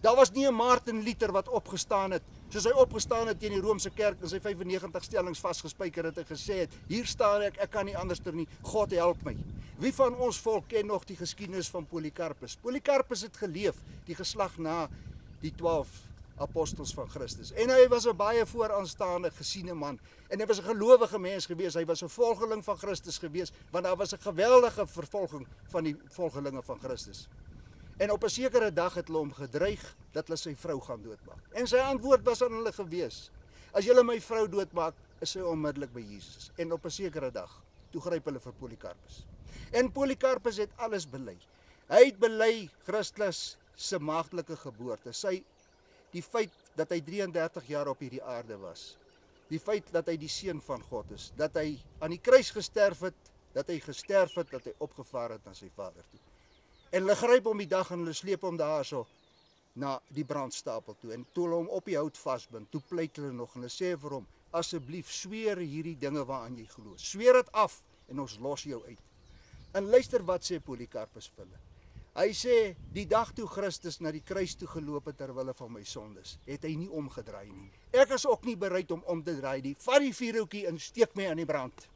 Daar was nie 'n Martin Luther wat opgestaan het, soos hy opgestaan het teen die Romeinse kerk en sy 95 stellings vasgespijker het en gesê het, hier staan ek kan nie anderster nie, God help my. Wie van ons volk ken nog die geskiedenis van Polycarpus? Polycarpus het geleef, die geslag na die 12 apostels van Christus. En hy was 'n baie vooraanstaande, gesiene man. En hy was 'n gelowige mens gewees, hy was 'n volgeling van Christus gewees, want daar was 'n geweldige vervolging van die volgelinge van Christus. En op 'n sekere dag het hulle hom gedreig dat hulle sy vrou gaan doodmaak. En sy antwoord was aan hulle gewees, as julle my vrou doodmaak, is sy onmiddellik by Jesus. En op 'n sekere dag, toe gryp hulle vir Polycarpus. En Polycarpus het alles bely. Hy het bely Christus se maagdelike geboorte, die feit dat hy 33 jaar op hierdie aarde was, die feit dat hy die seun van God is, dat hy aan die kruis gesterf het, dat hy opgevaar het na sy Vader toe. En hulle gryp hom die dag en hulle sleep hom daarso na die brandstapel toe. En toe hulle hom op die hout vasbind, toe pleit hulle nog en hulle sê vir hom, asseblief sweer hierdie dinge waaraan jy glo. Sweer dit af en ons los jou uit. En luister wat sê Polycarpus vir hulle. Hy sê, die dag toe Christus na die kruis toe geloop het ter wille van my sondes, het hy nie omgedraai nie. Ek is ook nie bereid om te draai nie. Vat die vuurhoutjie en steek my aan die brand.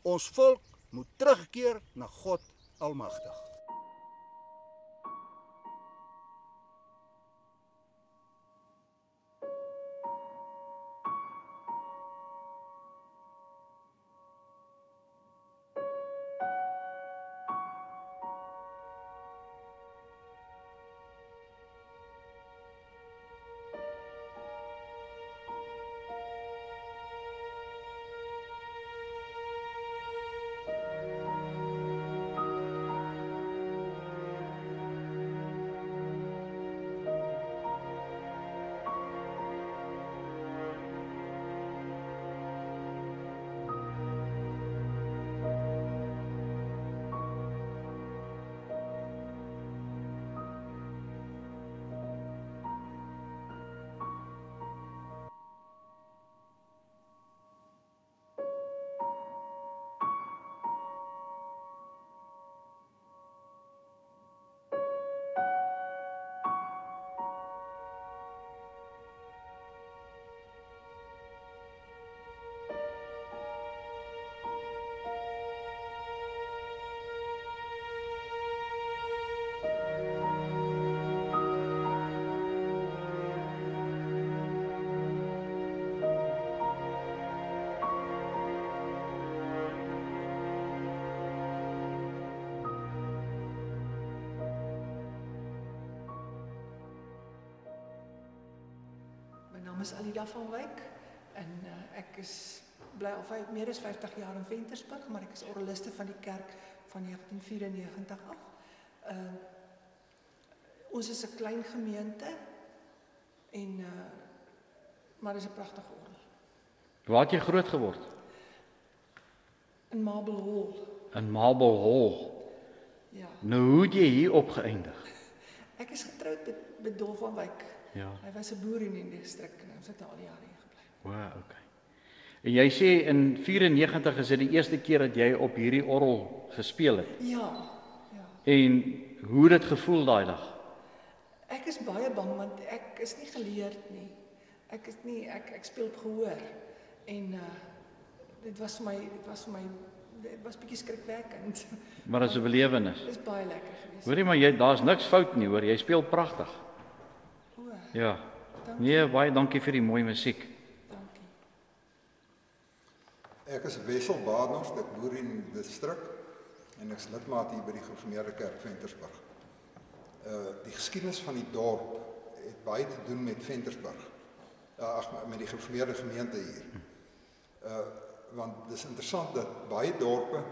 Ons volk moet terugkeer na God Almagtig. My naam is Alida van Wyk en ek bly al meer as 50 jaar in Ventersburg, maar ek is orgeliste van die kerk van 1994 af. Ons is 'n klein gemeente en maar dis 'n pragtige orgel. Waar het jy groot geword? In Marble Hall. In Marble Hall. Ja. Nou hoe het jy hier opgeëindig? Ek is getroud met Dolf van Wyk. Ja. Hy was 'n boer in die distrik en ons het al die jare hier gebly. Wow, okay. En jy sê in 94 is dit die eerste keer dat jy op hierdie orgel gespeel het. Ja. En hoe het dit gevoel daai dag? Ek is baie bang want ek is nie geleerd nie. Ek speel op gehoor en dit was bietjie skrikwekkend. Maar dit is 'n belewenis. Dit is baie lekker geweest. Hoorie maar daar's niks fout nie, hoor. Jy speel pragtig. O, Ja. dankie. Nee, baie dankie vir die mooi musiek. Dankie. Ek is Wessel Badenhorst, ek boer in die distrik en ek is lidmaat hier by die Gereformeerde Kerk Ventersburg. Die geskiedenis van die dorp het baie te doen met Ventersburg. Met die Gereformeerde gemeente hier. Want dit is interessant dat baie dorpe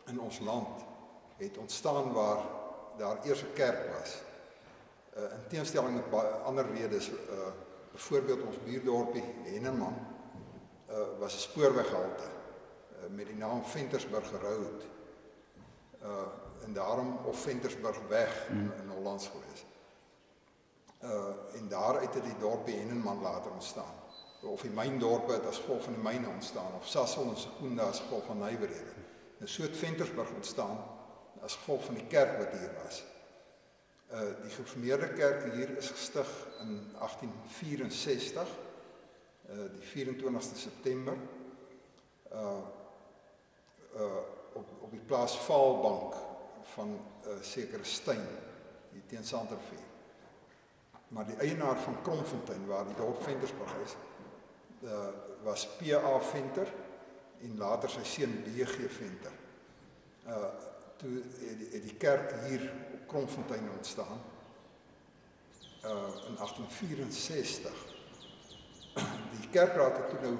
in ons land het ontstaan waar daar eers 'n kerk was. In teenstelling met baie ander redes, byvoorbeeld ons buurdorpie Henneman was 'n spoorweghalte met die naam Ventersburg Road. En daarom of Ventersburgweg in Hollands gewees. En daaruit het die dorpie Henneman later ontstaan. Of die myndorpe het as gevolg van die myne ontstaan, of Sasol en Sekunda as gevolg van nywerhede. En so het Ventersburg ontstaan as gevolg van die kerk wat hier was. Die Gereformeerde Kerk hier is gestig in 1864, die 24ste September, op die plaas Vaalbank van sekere Steyn, hier teen Sanderveer. Maar die eienaar van Kromfontein, waar die dorp Ventersburg is, was P.A. Venter en later sy seun B.G. Venter. Toe het die kerk hier op Kromfontein ontstaan in 1864. Die kerkraad het toe nou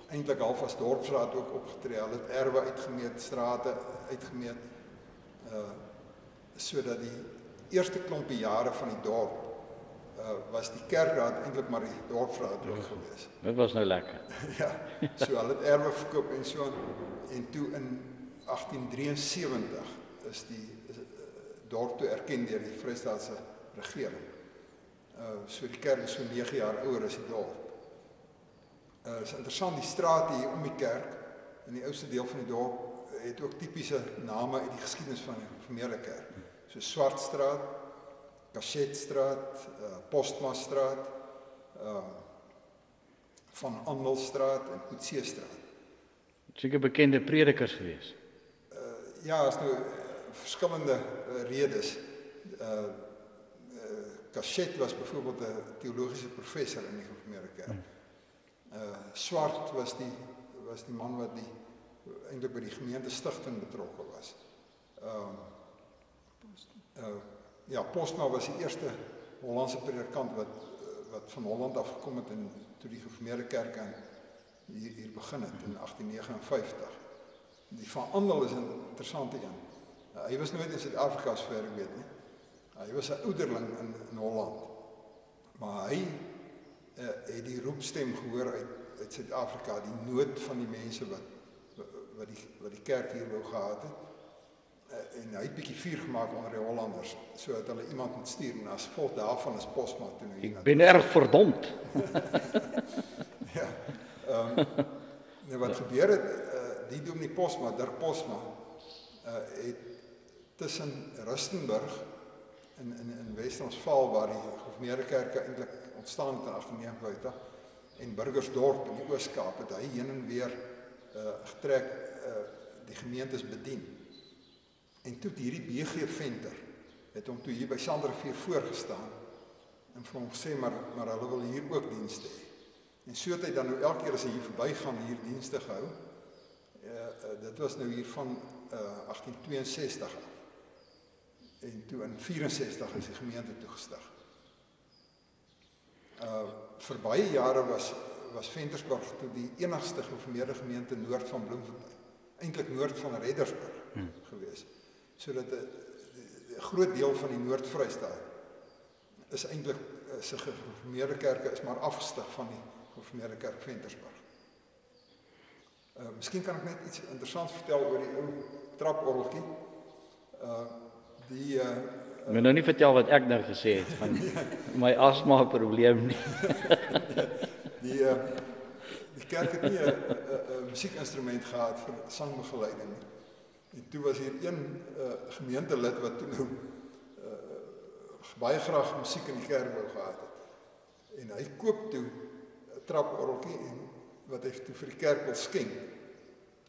eintlik half as dorpsraad ook opgetree. Hulle het erwe uitgemeet, strate uitgemeet, sodat die eerste klompie jare van die dorp was die kerkraad eintlik maar die dorpsraad ook gewees. Dit was nou lekker. Ja, so hulle het erwe verkoop en so en toe in 1873 is die dorp toe erken deur die Vrystaatse regering. So die kerk is so 9 jaar ouer as die dorp. Is interessant, die straat hier om die kerk in die ouste deel van die dorp het ook typiese name uit die geskiedenis van die Gereformeerde Kerk. So Swartstraat, Cachetstraat, Postmastraat, Van Andelstraat en Koetseestraat. Seker bekende predikers gewees. Ja, is nou verskillende redes. Cachet was byvoorbeeld 'n teologiese professor in die Gereformeerde Kerk. Swart was die man wat eintlik by die gemeente stigting betrokke was. Postma was die eerste Hollandse predikant wat van Holland afgekom het en toe die Gereformeerde Kerk hier begin het in 1859. Die Van Andel is 'n interessante een. Hy was nooit in Suid-Afrika sover ek weet nie. Hy was 'n ouderling in Holland. Maar hy het die roepstem gehoor uit Suid-Afrika, die nood van die mense wat die kerk hier wou gehad het. En hy het bietjie vuur gemaak onder die Hollanders, sodat hulle iemand moet stuur en as gevolg daarvan is Postma toe nou hier. Ek ben erg verdomd. Ja. Nou wat gebeur het, die dominee Postma, Dirk Postma, het tussen Rustenburg in Wes-Transvaal waar die Gereformeerde Kerke eintlik ontstaan het in 1859 en Burgersdorp in die Oos-Kaap het hy heen en weer getrek die gemeentes bedien. En toe hierdie B.G. Venter het hom toe hier by Sanderveer voorgestaan en vir hom gesê maar hulle wil hier ook dienste hê. En so het hy dan nou elke keer as hy hier verbygaan hier dienste gehou. Dit was nou hier van 1862 af. En toe in 64 is die gemeente toegestig. Vir baie jare was Ventersburg toe die enigste gereformeerde gemeente noord van Bloemfontein. Eintlik noord van Reddersburg gewees. Sodat 'n groot deel van die Noord-Vrystaat is eintlik se gereformeerde kerke is maar afgestig van die Gereformeerde Kerk Ventersburg. Miskien kan ek net iets interessants vertel oor die ou traporgeltjie. Die Moet nou nie vertel wat ek nou gesê het van my asma probleem nie. Die kerk het nie 'n musiekinstrument gehad vir sangbegeleiding nie. En toe was hier een gemeentelid wat toe nou baie graag musiek in die kerk wou gehad het. En hy koop toe 'n traporgeltjie en wat hy toe vir die kerk wil skenk.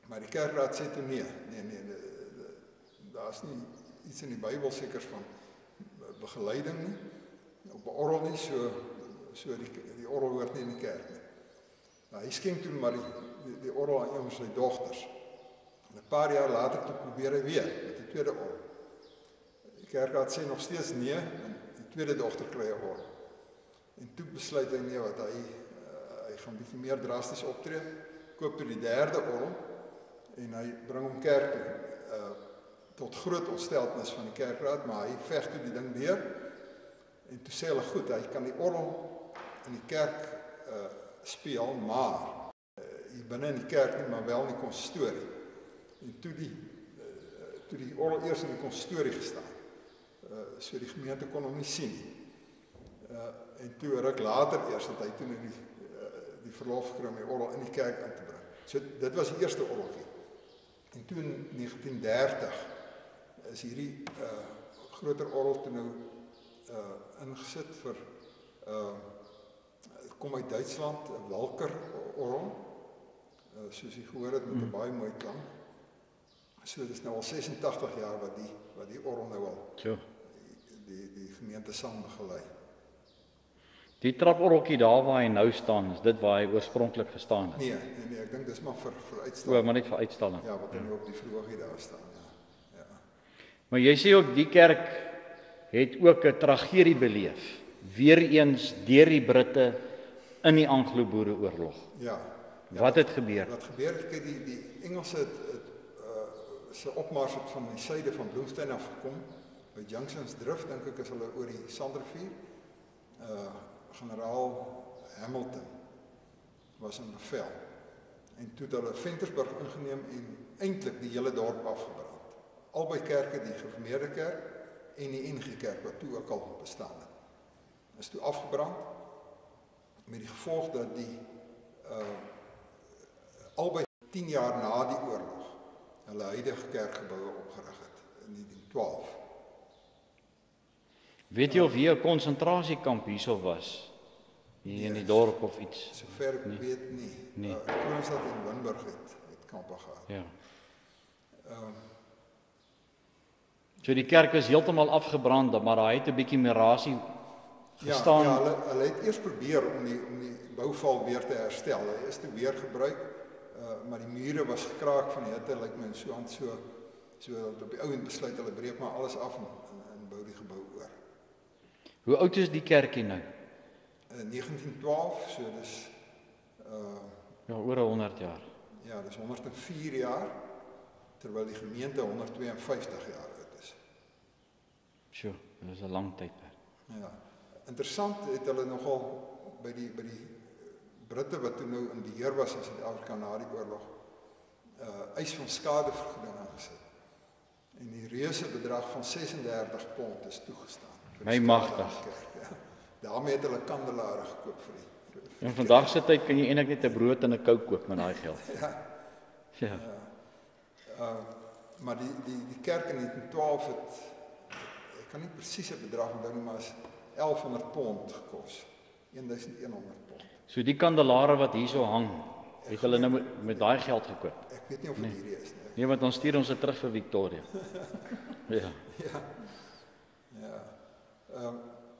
Maar die kerkraad sê toe nee, daar's nie iets in die Bybel sekers van begeleiding nie, op 'n orgel nie, so die orgel hoort nie in die kerk nie. Nou, hy skenk toe maar die orgel aan een van sy dogters. En 'n paar jaar later toe probeer hy weer met die tweede orgel. Die kerkraad sê nog steeds nee, en die tweede dogter kry 'n orgel. En toe besluit hy nee, wat hy gaan bietjie meer drasties optree, koop toe die derde orgel en hy bring hom kerk toe. Tot groot ontsteltenis van die kerkraad, maar hy veg toe die ding deur. En toe sê hulle goed, hy kan die orgel in die kerk speel, maar hier binne in die kerk nie, maar wel in die konsistorie. En toe die orgel eers in die konsistorie gestaan. So die gemeente kon hom nie sien nie. En toe ruk later eers dat hy toe die verlof gekry om die orgel in die kerk in te bring. So dit was die eerste orgeltjie. En toe in 1930 is hierdie groter orgel toe nou ingesit vir kom uit Duitsland, 'n Walker orgel, soos jy gehoor het met 'n baie mooi klank. So dit is nou al 86 jaar wat die orgel nou al die gemeente sang begelei. Die traporgeltjie daar waar hy nou staan, is dit waar hy oorspronklik gestaan het? Nee, ek dink dis maar vir uitstalling. Maar net vir uitstalling. Ja, wat dan op die verhoogie daar staan, ja. Maar jy sê ook die kerk het ook 'n tragedie beleef, weer eens deur die Britte in die Anglo-Boereoorlog. Ja. Wat het gebeur? Wat gebeur het, kyk die Engelse het se opmars het van die suide van Bloemfontein af gekom, by Junctions Drift, dink ek is hulle oor die Sandrivier. Generaal Hamilton was in bevel. En toe het hulle Ventersburg ingeneem en eintlik die hele dorp afgebrand. Albei kerke, die gereformeerde kerk en die NG Kerk wat toe ook al bestaan het, is toe afgebrand met die gevolg dat die albei 10 jaar na die oorlog hulle huidige kerkgeboue opgerig het in 1912. Weet jy of hier 'n konsentrasiekamp hierso was? Hier in die dorp of iets? Sover ek weet nie. Kroonstad en Winburg het kampe gehad. Ja. So die kerk is heeltemal afgebrand, maar hy het 'n bietjie mirasie gestaan. Ja, hulle het eers probeer om die bouval weer te herstel. Hy is toe weer gebruik, maar die mure was gekraak van die hitte, lyk my, so dat op die ouend besluit hulle breek maar alles af en bou die gebou oor. Hoe oud is die kerkie nou? 1912, so dis oor 100 jaar. Ja, dis 104 jaar, terwyl die gemeente 152 jaar oud is. Sjoe, dit is 'n lang tydperk. Ja. Interessant het hulle nogal by die Britte wat toe nou in beheer was in Suid-Afrika na die oorlog, eis van skadevergoeding aangesit. En die reuse bedrag van 36 pond is toegestaan. My magtig. Ja. Daarmee het hulle kandelare gekoop vir die. En vandag se tyd kan jy eintlik net 'n brood en 'n Coke koop met daai geld. Ja. Maar die kerk in 1912 het, ek kan nie presies 'n bedrag onthou nie, maar is 1100 pond gekos. 1100 pond. So die kandelare wat hierso hang, het hulle nou met daai geld gekoop. Ek weet nie of dit hierdie is nie. Nee, want ons stuur ons dit terug vir Victoria. Ja.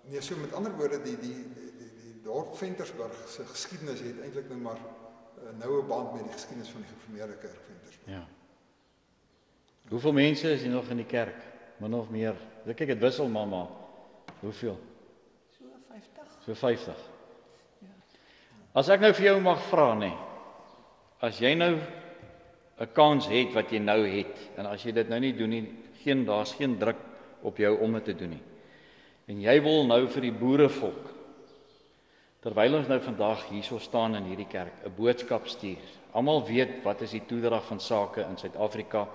Nee, so met ander woorde, die dorp Ventersburg se geskiedenis het eintlik nou maar 'n noue band met die geskiedenis van die gereformeerde kerk Ventersburg. Ja. Hoeveel mense is hier nog in die kerk? Min of meer. Ek kyk dit wissel maar. Hoeveel? So 50. So 50. Ja. As ek nou vir jou mag vra, nê. As jy nou 'n kans het wat jy nou het en as jy dit nou nie doen nie, daar's geen druk op jou om dit te doen nie. En jy wil nou vir die boerevolk, terwyl ons nou vandag hierso staan in hierdie kerk, 'n boodskap stuur. Almal weet wat is die toedrag van sake in Suid-Afrika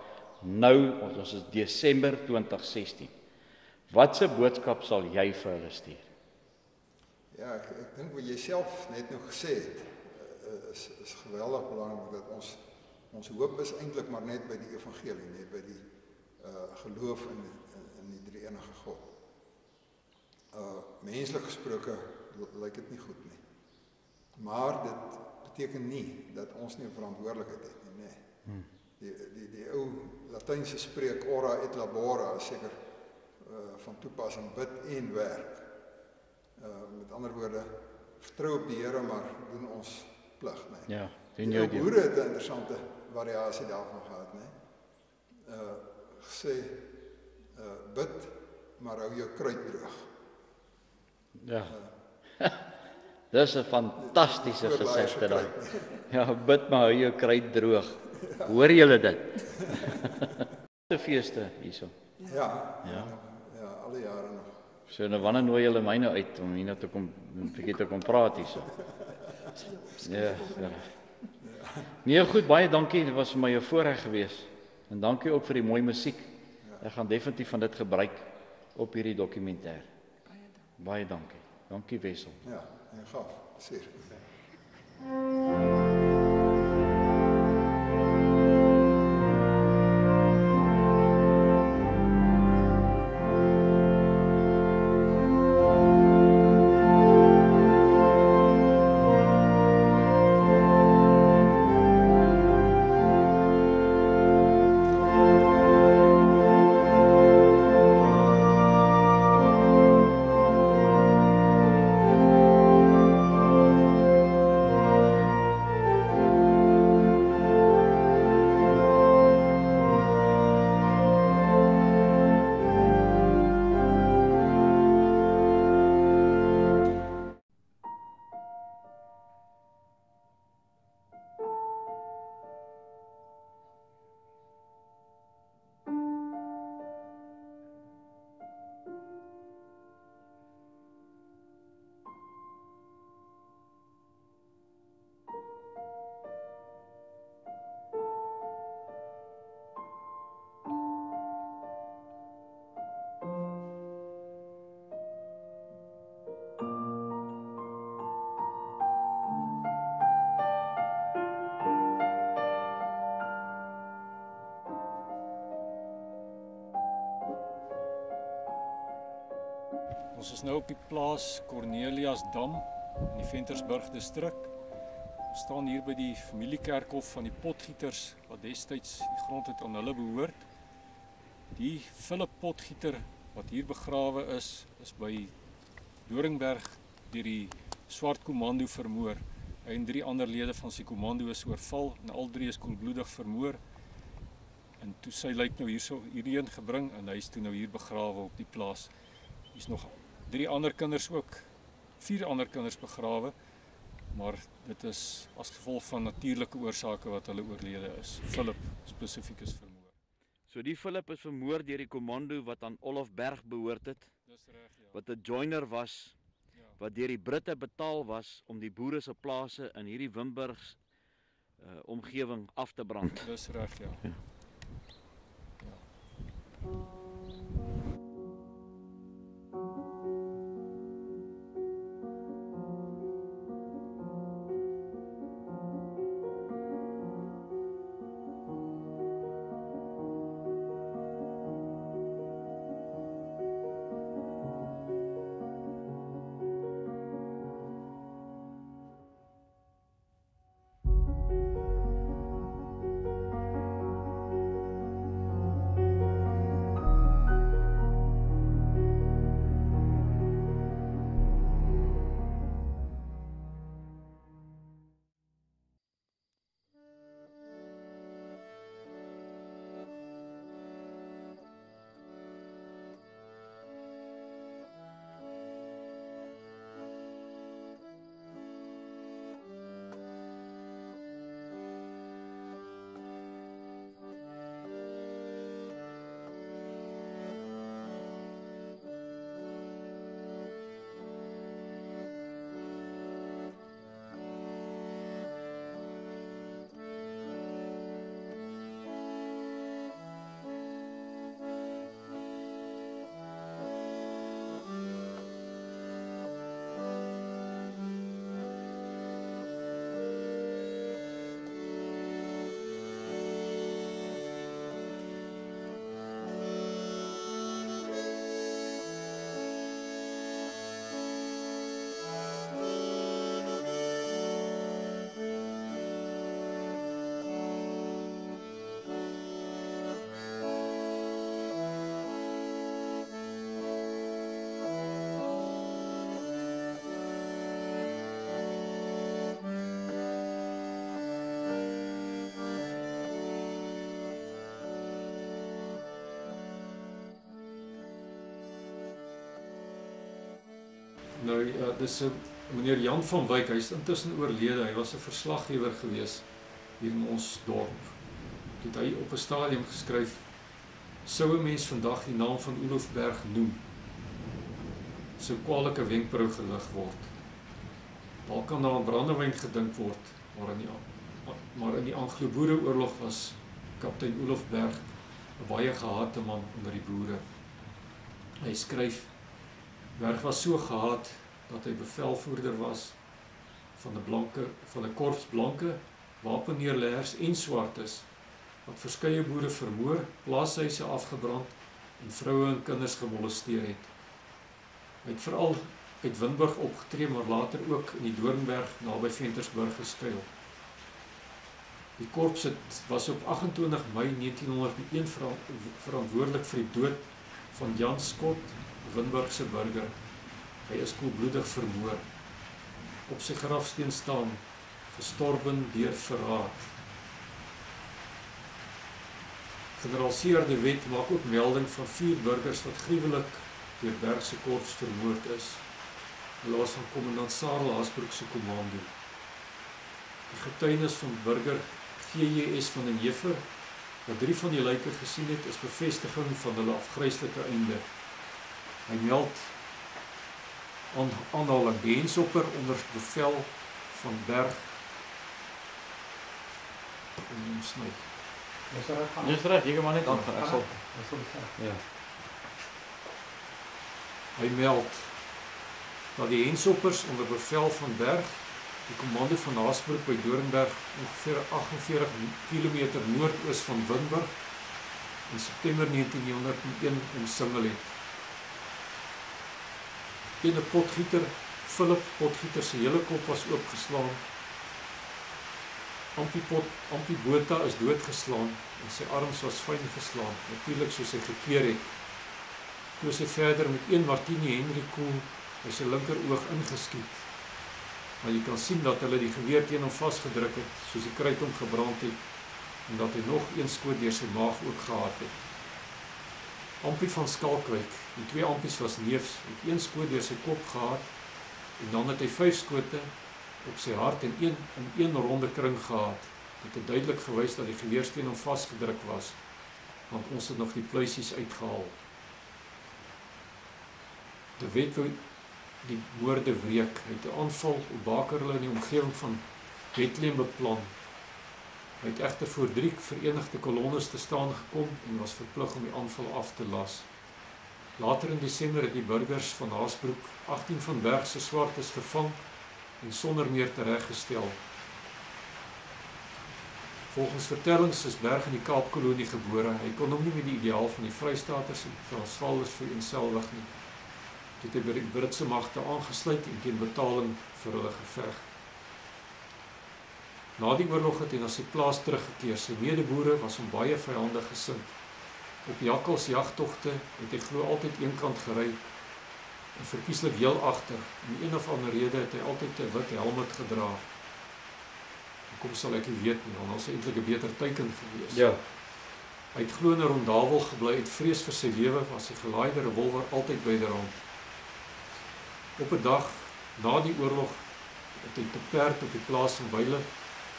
nou, ons is Desember 2016. Watse boodskap sal jy vir hulle stuur? Ja, ek dink wat jy self net nog gesê het, is geweldig belangrik dat ons hoop is eintlik maar net by die evangelie, net by die geloof in die drie enige God. Menslik gesproke lyk dit nie goed nie. Maar dit beteken nie dat ons nie 'n verantwoordelikheid het nie, nee. Die ou Latynse spreek ora et labora is seker van toepassing, bid en werk. Met ander woorde, vertrou op die Here, maar doen ons plig, nee. Ja, doen Die jou ou deel. boere het 'n interessante variasie daarvan gehad, nee. Gesê, bid, maar hou jou kruit droog. Ja. Dis 'n fantastiese gesegde daai. Ja, bid maar hou jou kruit droog. Hoor julle dit? Die feeste hierso. Ja, alle jare nog. So nou wanneer nooi julle my nou uit om hier nou te kom 'n bietjie te kom praat hierso. Ja. Nee, goed, baie dankie. Dit was vir my 'n voorreg geweest. En dankie ook vir die mooi musiek. Ek gaan definitief van dit gebruik op hierdie dokumentêr. Baie dankie. Dankie Wessel. Ja, en gaaf, seker. Ons is nou op die plaas Cornelius Dam in die Ventersburg distrik. Ons staan hier by die familiekerkhof van die Potgieters wat destyds die grond het aan hulle behoort. Die Philip Potgieter wat hier begrawe is by Doringberg deur die Swart Komando vermoor. Hy en 3 ander lede van sy komando is oorval en al 3 is koelbloedig vermoor. En toe sy lijk nou hierheen gebring en hy is toe nou hier begrawe op die plaas. Hier is nog 3 ander kinders ook, 4 ander kinders begrawe, maar dit is as gevolg van natuurlike oorsake wat hulle oorlede is. Philip spesifiek is vermoor. So die Philip is vermoor deur die komando wat aan Olof Berg behoort het. Dis reg, ja. Wat 'n joiner was, wat deur die Britte betaal was om die boere se plase in hierdie Wimburgs omgewing af te brand. Dis reg, ja. Nou ja, dis 'n meneer Jan van Wyk, hy is intussen oorlede. Hy was 'n verslaggewer gewees hier in ons dorp. Toe het hy op 'n stadium geskryf: "Sou 'n mens vandag die naam van Olofberg noem, sou kwalike wenkbrau gelig word. Daar kan daar aan brandewyn gedink word, maar in die Anglo-Boereoorlog was kaptein Olofberg 'n baie gehate man onder die boere." Hy skryf: "Berg was so gehaat dat hy bevelvoerder was van 'n korps blanke, wapenneerleggers en swartes wat verskeie boere vermoor, plaashuise afgebrand en vroue en kinders gemolesteer het. Hy het veral uit Windburg opgetree, maar later ook in die Doornberg naby Ventersburg geskuil. Die korps was op 28 Mei 1901 verantwoordelik vir die dood van Jan Scott, Windburgse burger. Hy is koelbloedig vermoor. Op sy grafsteen staan: gestorven deur verraad." Generaal C.R. de Wet maak ook melding van 4 burgers wat gruwelik deur Bergse korps vermoord is. Hulle was van kommandant Sarel Haasbroek se kommando. Die getuienis van burger G.J.S. van den Heever, wat 3 van die lyke gesien het, is bevestiging van hulle afgryslike einde. Hy meld aanhaling: die Hensopper onder bevel van Berg sny. Dis reg, jy kan maar net aangaan. Ek sal. Ja. Hy meld dat die Hensoppers onder bevel van Berg, die kommando van Haasbroek by Doornberg, ongeveer 48 km noordoos van Windburg, in September 1901 omsingel het. Ene potgieter, Philip Potgieter se hele kop was oopgeslaan. Ampie Botha is doodgeslaan en sy arms was fyn geslaan, natuurlik soos hy gekeer het. Toe is hy verder met 1 Martini Henry Kool by sy linker oog ingeskiet. Maar jy kan sien dat hulle die geweer teen hom vasgedruk het, soos die kruit hom gebrand het, en dat hy nog 1 skoot deur sy maag ook gehad het. Ampie van Skalkwyk, die 2 Ampies was neefs, het 1 skoot deur sy kop gehad, en dan het hy 5 skote op sy hart en in 1 ronde kring gehad. Dit het duidelik gewys dat die geweersteen hom vasgedruk was, want ons het nog die pluisies uitgehaal. De Wet wou die moorde wreek. Hy het 'n aanval op Bakerle in die omgewing van Bethlehem beplan. Hy het egter voor 3 verenigde kolonnes te staan gekom en was verplig om die aanval af te las. Later in Desember het die burgers van Haasbroek 18 van Berg se swartes gevang en sonder meer tereggestel. Volgens vertellings is Berg in die Kaapkolonie gebore. Hy kon hom nie met die ideaal van die Vrystaaters en Transvaalers vereenselwig nie. Dit het by die Britse magte aangesluit en teen betaling vir hulle geveg. Na die oorlog het hy na sy plaas teruggekeer. Sy medeboere was hom baie vyandig gesind. Op jakkalsjagtogte het hy glo altyd eenkant gery en verkieslik heel agter. Om een of ander rede het hy altyd 'n wit helmet gedra. Hoekom sal ek nie weet nie, want ons het eintlik 'n beter teken gewees. Ja. Hy het glo in 'n rondawel gebly, uit vrees vir sy lewe was sy gelaaide revolver altyd byderhand. Op 'n dag na die oorlog het hy te perd op die plaas van Wyle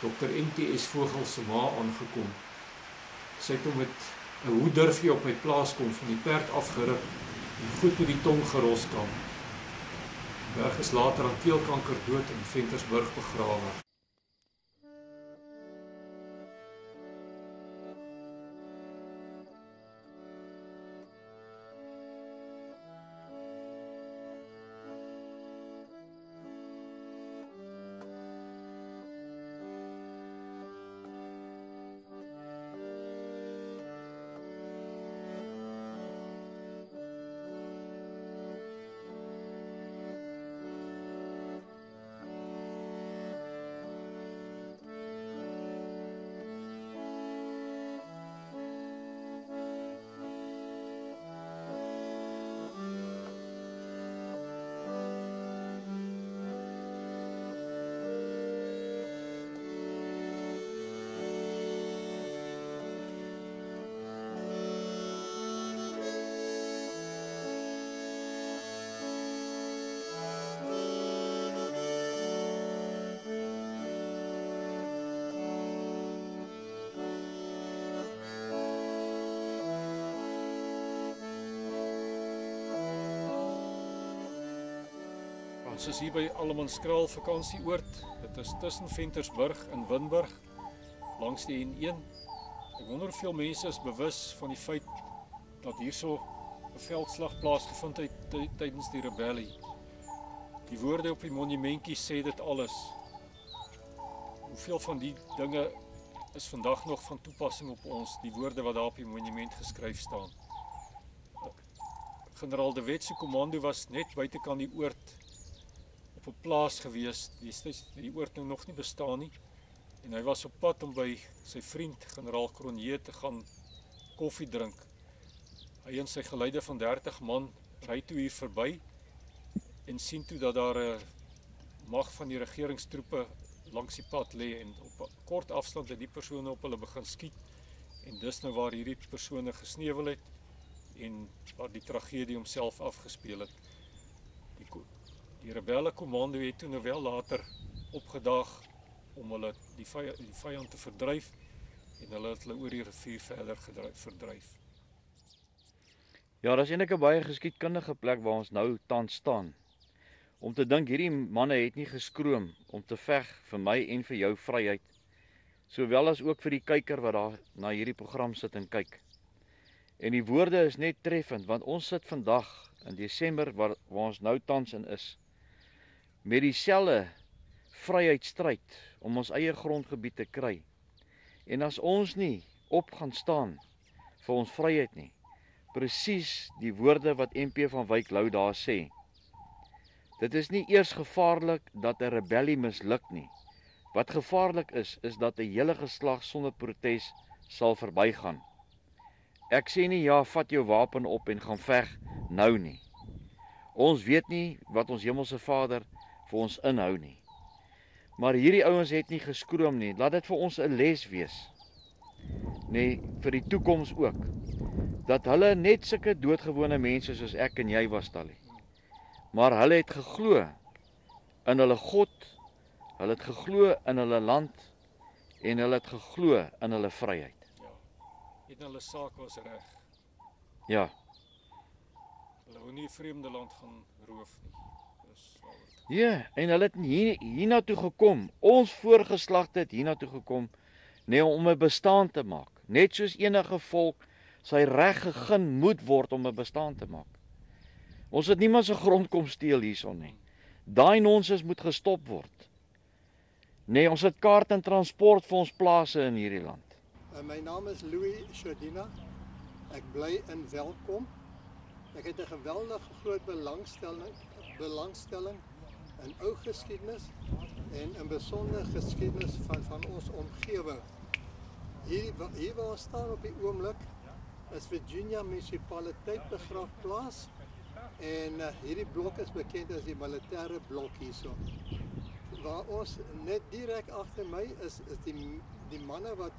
Dr. NTS Vogel se ma aangekom. Sy het hom met 'n "hoe durf jy op my plaas kom" van die perd afgeruk en goed met die tong geroskam. Berg is later aan keelkanker dood in Ventersburg begrawe. Ons is hier by Allemanskraal vakansieoord. Dit is tussen Ventersburg en Winburg, langs die N1. Ek wonder hoeveel mense is bewus van die feit dat hierso 'n veldslag plaasgevind het tydens die rebellie. Die woorde op die monumentjie sê dit alles. Hoeveel van die dinge is vandag nog van toepassing op ons, die woorde wat daar op die monument geskryf staan. Generaal de Wet se kommando was net buitekant die oord op 'n plaas gewees, die oord nou nog nie bestaan nie, en hy was op pad om by sy vriend generaal Cronje te gaan koffie drink. Hy en sy geleide van 30 man ry toe hier verby en sien toe dat daar 'n mag van die regeringstroepe langs die pad lê, en op 'n kort afstand het die persone op hulle begin skiet, en dis nou waar hierdie persone gesneuwel het en waar die tragedie homself afgespeel het. Die rebelle kommando het toe nou wel later opgedaag om hulle die vyand te verdryf, en hulle het hulle oor die rivier verder verdryf. Ja, dis eintlik 'n baie geskiedkundige plek waar ons nou tans staan. Om te dink hierdie manne het nie geskroom om te veg vir my en vir jou vryheid, sowel as ook vir die kyker wat daar na hierdie program sit en kyk. En die woorde is net treffend, want ons sit vandag in Desember waar ons nou tans in is, met dieselfde vryheidsstryd om ons eie grondgebied te kry. En as ons nie op gaan staan vir ons vryheid nie, presies die woorde wat MP van Wyk Lou daar sê, dit is nie eers gevaarlik dat 'n rebellie misluk nie. Wat gevaarlik is dat 'n hele geslag sonder protes sal verbygaan. Ek sê nie ja, vat jou wapen op en gaan veg nou nie. Ons weet nie wat ons Hemelse Vader vir ons inhou nie. Maar hierdie ouens het nie geskroom nie. Laat dit vir ons 'n les wees. Nee, vir die toekoms ook. Dat hulle net sulke doodgewone mense soos ek en jy was, Tally. Maar hulle het geglo in hulle God, hulle het geglo in hulle land, en hulle het geglo in hulle vryheid. Ja, en hulle saak was reg. Ja. Hulle wou nie 'n vreemde land gaan roof nie. Dis waaroor. Ja, en hulle het hiernatoe gekom. Ons voorgeslagte het hiernatoe gekom, nee, om 'n bestaan te maak. Net soos enige volk sy reg gegeen moet word om 'n bestaan te maak. Ons het niemand se grond kom steel hierson nie. Daai nonsens moet gestop word. Nee, ons het kaart en transport vir ons plase in hierdie land. My naam is Louis Shadina. Ek bly in Welkom. Ek het 'n geweldige groot belangstelling in ou geskiedenis en in besonder geskiedenis van ons omgewing. Hier waar ons staan op die oomblik is Virginia Munisipaliteit begraafplaas, en hierdie blok is bekend as die militêre blok hierso. Waar ons net direk agter my is die manne wat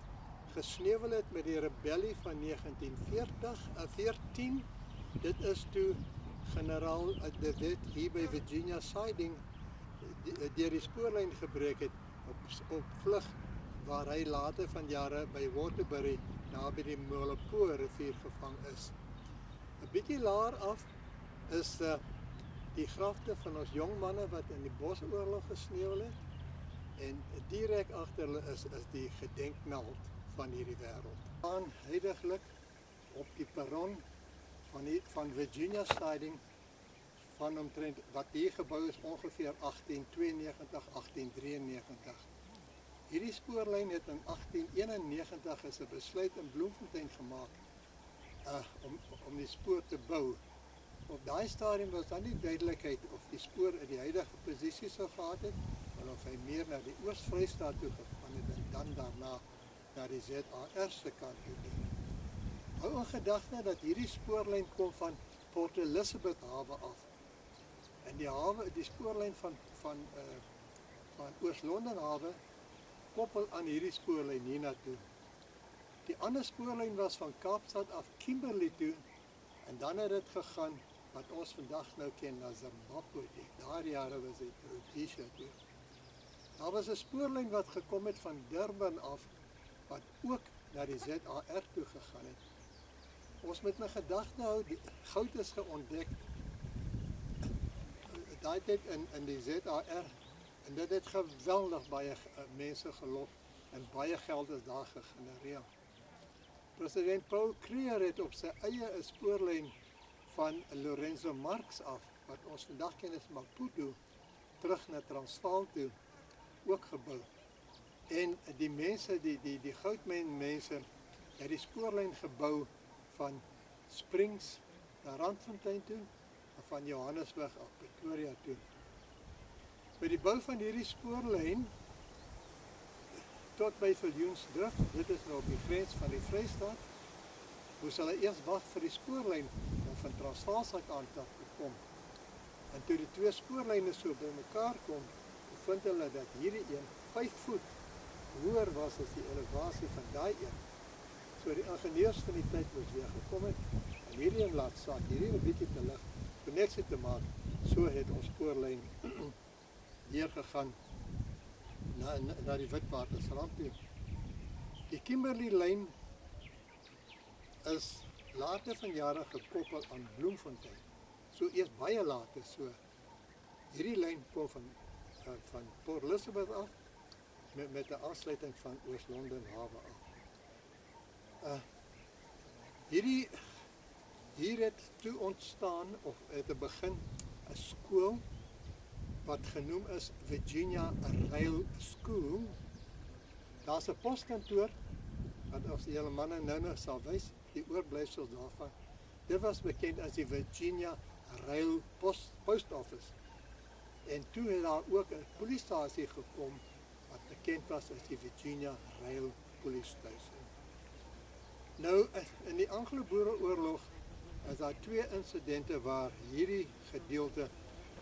gesneuwel het met die rebellie van 1914. Dit is toe generaal de Wet hier by Virginia Siding deur die spoorlyn gebreek het op vlug, waar hy later van jare by Waterbury naby die Molopo rivier gevang is. 'n Bietjie laer af is die grafte van ons jong manne wat in die Bosoorlog gesneuwel het, en direk agter hulle is die gedenkmeld van hierdie wêreld. Aan heidaglik op die perron van Virginia Siding van omtrent wat hier gebou is ongeveer 1892, 1893. Hierdie spoorlyn het in 1891 is 'n besluit in Bloemfontein gemaak om die spoor te bou. Op daai stadium was dan nie duidelikheid of die spoor in die huidige posisie sou gehad het, of hy meer na die Oos-Vrystaat toe gegaan het en dan daarna na die ZAR se kant toe. Hou in gedagte dat hierdie spoorlyn kom van Port Elizabeth hawe af. En die spoorlyn van Oos-London hawe koppel aan hierdie spoorlyn hiernatoe. Die ander spoorlyn was van Kaapstad af Kimberley toe, en dan het dit gegaan wat ons vandag nou ken na Zimbabwe. Daardie jare was dit Rhodesia toe. Daar was 'n spoorlyn wat gekom het van Durban af, wat ook na die ZAR toe gegaan het. Ons moet in gedagte hou, die goud is geontdek daai tyd in die ZAR en dit het geweldig baie mense gelok en baie geld is daar gegenereer. President Paul Kruger het op sy eie 'n spoorlyn van Lorenzo Marx af, wat ons vandag ken as Maputo, terug na Transvaal toe, ook gebou. En die mense, die goudmynmense, het die spoorlyn gebou van Springs na Randfontein toe, en van Johannesburg af Pretoria toe. By die bou van hierdie spoorlyn tot by Viljoensdrift, dit is nou op die grens van die Vrystaat, moes hulle eers wag vir die spoorlyn om van Transvaalse kant af te kom. En toe die twee spoorlyne so by mekaar kom, vind hulle dat hierdie een 5 voet hoër was as die elevasie van daai een. So die ingenieurs van die tyd moes weer gekom het en hierdie een laat sak, hierdie 'n bietjie te lig, koneksie te maak. So het ons spoorlyn hier gegaan na die Witwatersrand toe. Die Kimberley lyn is later van jare gekoppel aan Bloemfontein. So eers baie later so. Hierdie lyn kom van Port Elizabeth af met 'n aansluiting van Oos-London hawe af. Hier het toe ontstaan of het 'n begin 'n skool wat genoem is Virginia Rail School. Daar's 'n poskantoor wat as die hele manne nou sal wys, die oorblyfsels daarvan. Dit was bekend as die Virginia Rail Post Office. En toe het daar ook 'n polisiestasie gekom wat bekend was as die Virginia Rail Police Station. Nou, in die Anglo-Boereoorlog is daar 2 insidente waar hierdie gedeelte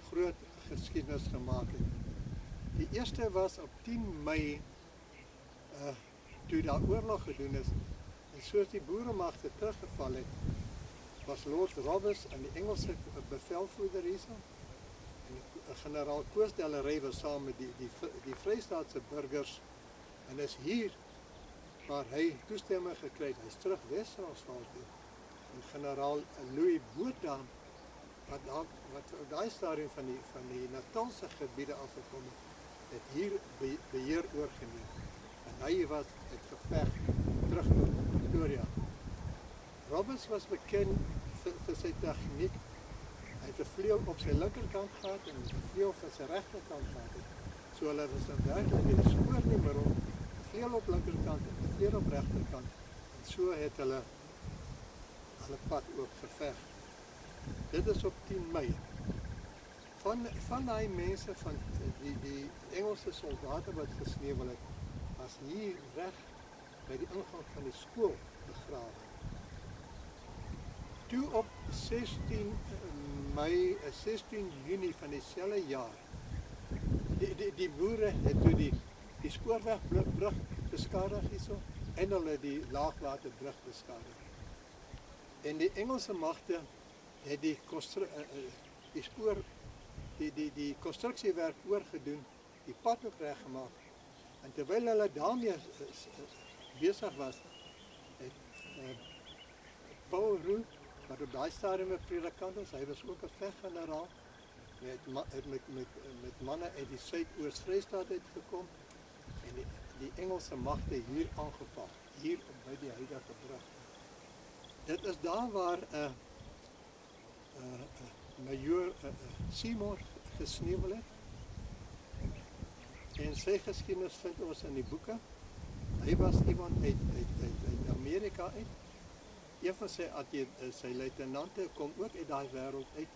groot geskiedenis gemaak het. Die eerste was op 10 Mei, toe daar oorlog gedoen is, en soos die boeremagte teruggeval het, was Lord Roberts en die Engelse bevelvoerder hierso, en generaal Koosdelery was saam met die Vrystaatse burgers, en is hier waar hy toestemming gekry het, hy is terug Wes-Transvaal toe, en generaal Louis Botha, wat daai stadium van die Natalse gebiede afgekom het hier beheer oorgeneem. En hy was het geveg terug tot Pretoria. Roberts was bekend vir sy tegniek. Hy het 'n vleuel op sy linkerkant gehad en 'n vleuel op sy regterkant gehad. So hulle was in werklik in die spoor nie meer om 'n vleuel op linkerkant en 'n vleuel op regterkant. En so het hulle pad ook geveg. Dit is op 10 Mei. Van die mense, van die Engelse soldate wat gesneuwel het, was hier reg by die ingang van die skool begrawe. Toe op 16 Junie van dieselfde jaar, die boere het toe die spoorwegbrug beskadig hierso en hulle die laagwaterbrug beskadig. En die Engelse magte het die konstruksiewerk oorgedoen, die pad ook reggemaak. En terwyl hulle daarmee besig was, het Paul Roux, wat op daai stadium 'n predikant was, hy was ook 'n veggeneraal, met manne uit die Suidoos-Vrystaat uitgekom en die Engelse magte hier aangeval, hier by die huidige brug. Dit is daar waar Major Seymour gesneuwel het. En sy geskiedenis vind ons in die boeke. Hy was iemand uit Amerika uit. Een van sy luitenante kom ook uit daai wêreld uit.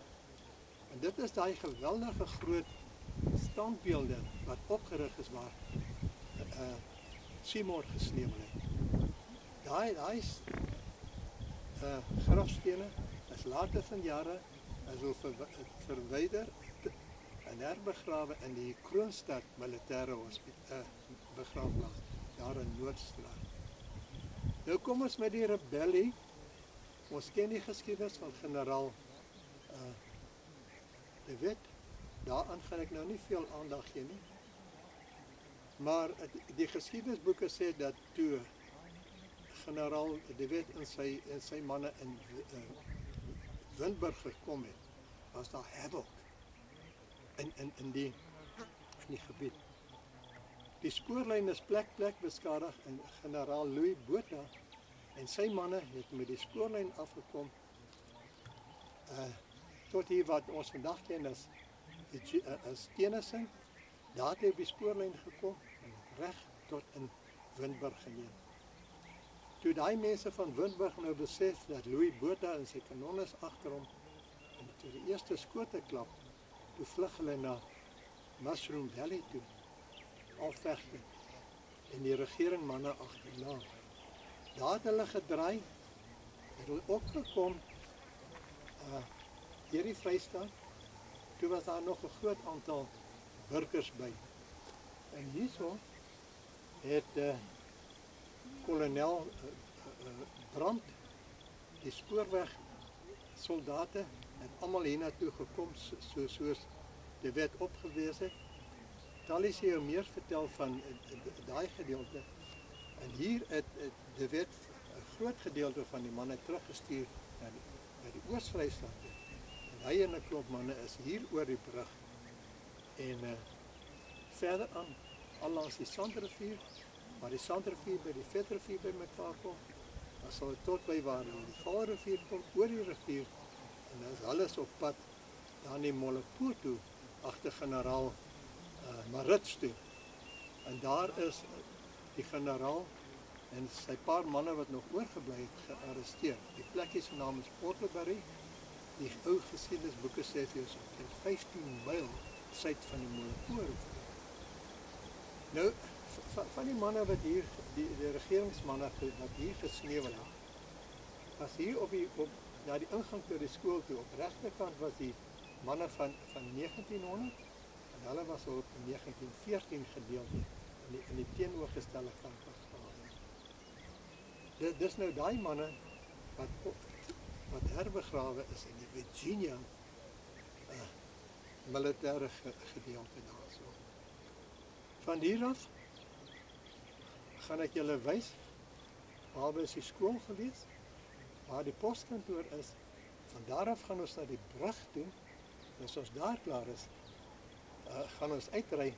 En dit is daai geweldige groot standbeelde wat opgerig is waar Seymour gesneuwel het. Daai grafstene is later van jare verwyder en herbegrawe in die Kroonstad militêre begraafplaas, daar in Noordstraat. Nou kom ons met die rebellie. Ons ken die geskiedenis van generaal De Wet. Daaraan gaan ek nou nie veel aandag gee nie. Maar die geskiedenisboeke sê dat toe generaal De Wet en sy manne in Windburg gekom het, was daar havoc. in die gebied. Die spoorlyn is plek beskadig en generaal Louis Botha en sy manne het met die spoorlyn afgekom tot hier wat ons vandag ken as Tennyson. Daar het hy op die spoorlyn gekom en reg tot in Windburg geneem. Toe daai mense van Windburg nou besef dat Louis Botha en sy kanonnes agter hom en toe die eerste skote klap, toe vlug hulle na Mushroom Valley toe, afvegte en die regeringmanne agterna. Daar het hulle gedraai, het hulle opgekom deur die Vrystaat. Toe was daar nog 'n groot aantal burgers by. En hierso het kolonel Brandt, die spoorweg soldate, het almal hiernatoe gekom soos die wet opgewees het. Tallis jou meer vertel van daai gedeelte. En hier het die wet 'n groot gedeelte van die manne teruggestuur na die Oos-Vrystaat. En hy en 'n klomp manne is hier oor die brug. En verder aan, al langs die Sandrivier, waar die Sandrivier by die Vetrivier by mekaar kom, dan sal het tot by waar die Vaalrivier kom, oor die rivier, en dan is alles op pad dan die Molopoort toe, agter generaal Marits toe. En daar is die generaal en sy paar manne wat nog oorgebly het gearresteer. Die plekkie se naam is Porterbury. Die ou geskiedenisboeke sê vir ons 15 myl suid van die Molopoort. Nou, van die manne wat hier, die regeringsmanne wat hier gesneeuwel het, was hier na die ingang tot die skool toe, op regterkant was die manne van 1900, en hulle was op 1914 gedeelte, in die teenoorgestelde kant was gehad. Dis nou die manne wat herbegrawe is in die Virginia militaire gedeelte daar so. Van hier af gaan ek julle wys waar is die skool gewees, waar die postkantoor is. Van daar af gaan ons na die brug toe. En as ons daar klaar is, gaan ons uitry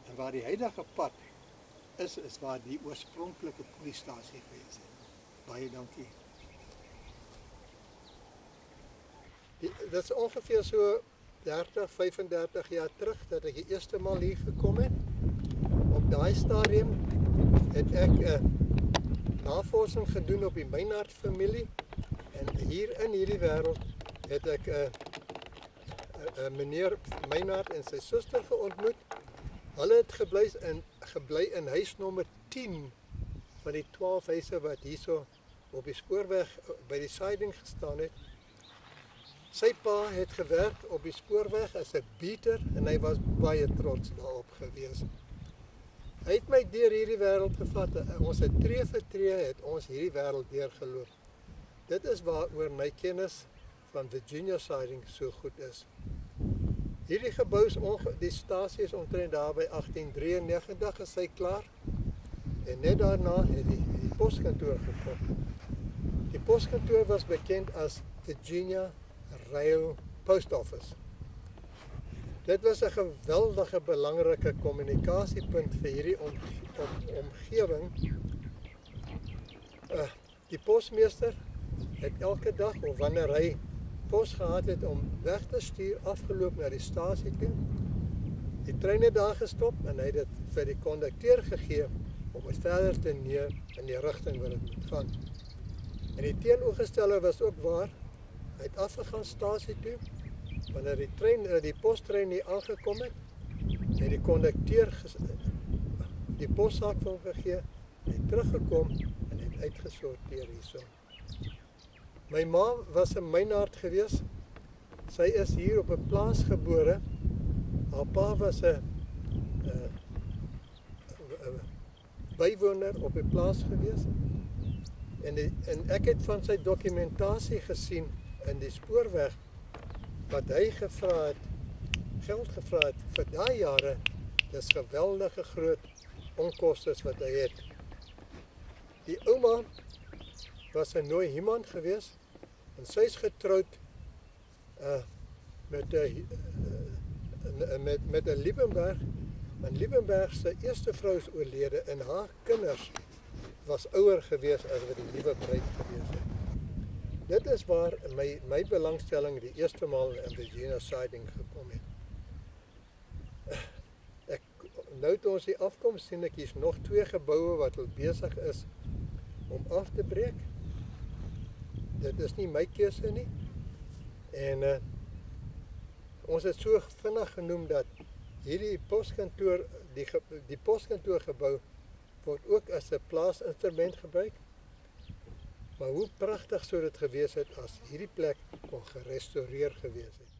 en waar die huidige pad is waar die oorspronklike polisiestasie gewees het. Baie dankie. Dit is ongeveer so 30, 35 jaar terug dat ek die eerste maal hier gekom het. Op daai stadium het ek navorsing gedoen op die Meinhard familie en hier in hierdie wêreld het ek meneer Meinhard en sy suster geontmoet. Hulle het gebly in huis nommer 10 van die 12 huise wat hierso op die spoorweg by die siding gestaan het. Sy pa het gewerk op die spoorweg as 'n beater en hy was baie trots daarop gewees. Hy het my deur hierdie wêreld gevat. Ons het tree vir tree het ons hierdie wêreld deurgeloop. Dit is waaroor my kennis van Virginia siding so goed is. Hierdie gebou is die stasie is omtrent daar by 1893 is hy klaar. En net daarna het die postkantoor gekom. Die postkantoor was bekend as Virginia Rail Post Office. Dit was 'n geweldige belangrike kommunikasiepunt vir hierdie omgewing. Die posmeester het elke dag of wanneer hy pos gehad het om weg te stuur, afgeloop na die stasie toe. Die trein het daar gestop en hy het dit vir die kondukteur gegee om het verder te neem in die rigting waar dit moet gaan. En die teenoorgestelde was ook waar. Hy het afgegaan stasie toe. Wanneer die postrein nie aangekom het die kondukteur die possaak van hom gegee, hy het teruggekom en het uitgesorteer hierso. My ma was 'n Meinhard gewees. Sy is hier op 'n plaas gebore. Haar pa was 'n bywoner op 'n plaas gewees. En ek het van sy dokumentasie gesien in die spoorweg wat hy geld gevra het vir daai jare. Dis geweldige groot onkostes wat hy het. Die ouma was 'n nooi iemand gewees en sy is getroud met 'n met 'n Liebenberg. En Liebenberg se eerste vrou is oorlede en haar kinders was ouer gewees as wat die nuwe bruid gewees het. Dit is waar my belangstelling die eerste maal in Virginia Siding gekom het. Nou toe ons die afkom, sien ek hier's nog 2 geboue wat al besig is om af te breek. Dit is nie my keuse nie. En ons het so vinnig genoem dat hierdie poskantoor, die poskantoorgebou word ook as 'n plaasinstrument gebruik. Maar hoe pragtig sou dit gewees het as hierdie plek kon gerestoreer gewees het.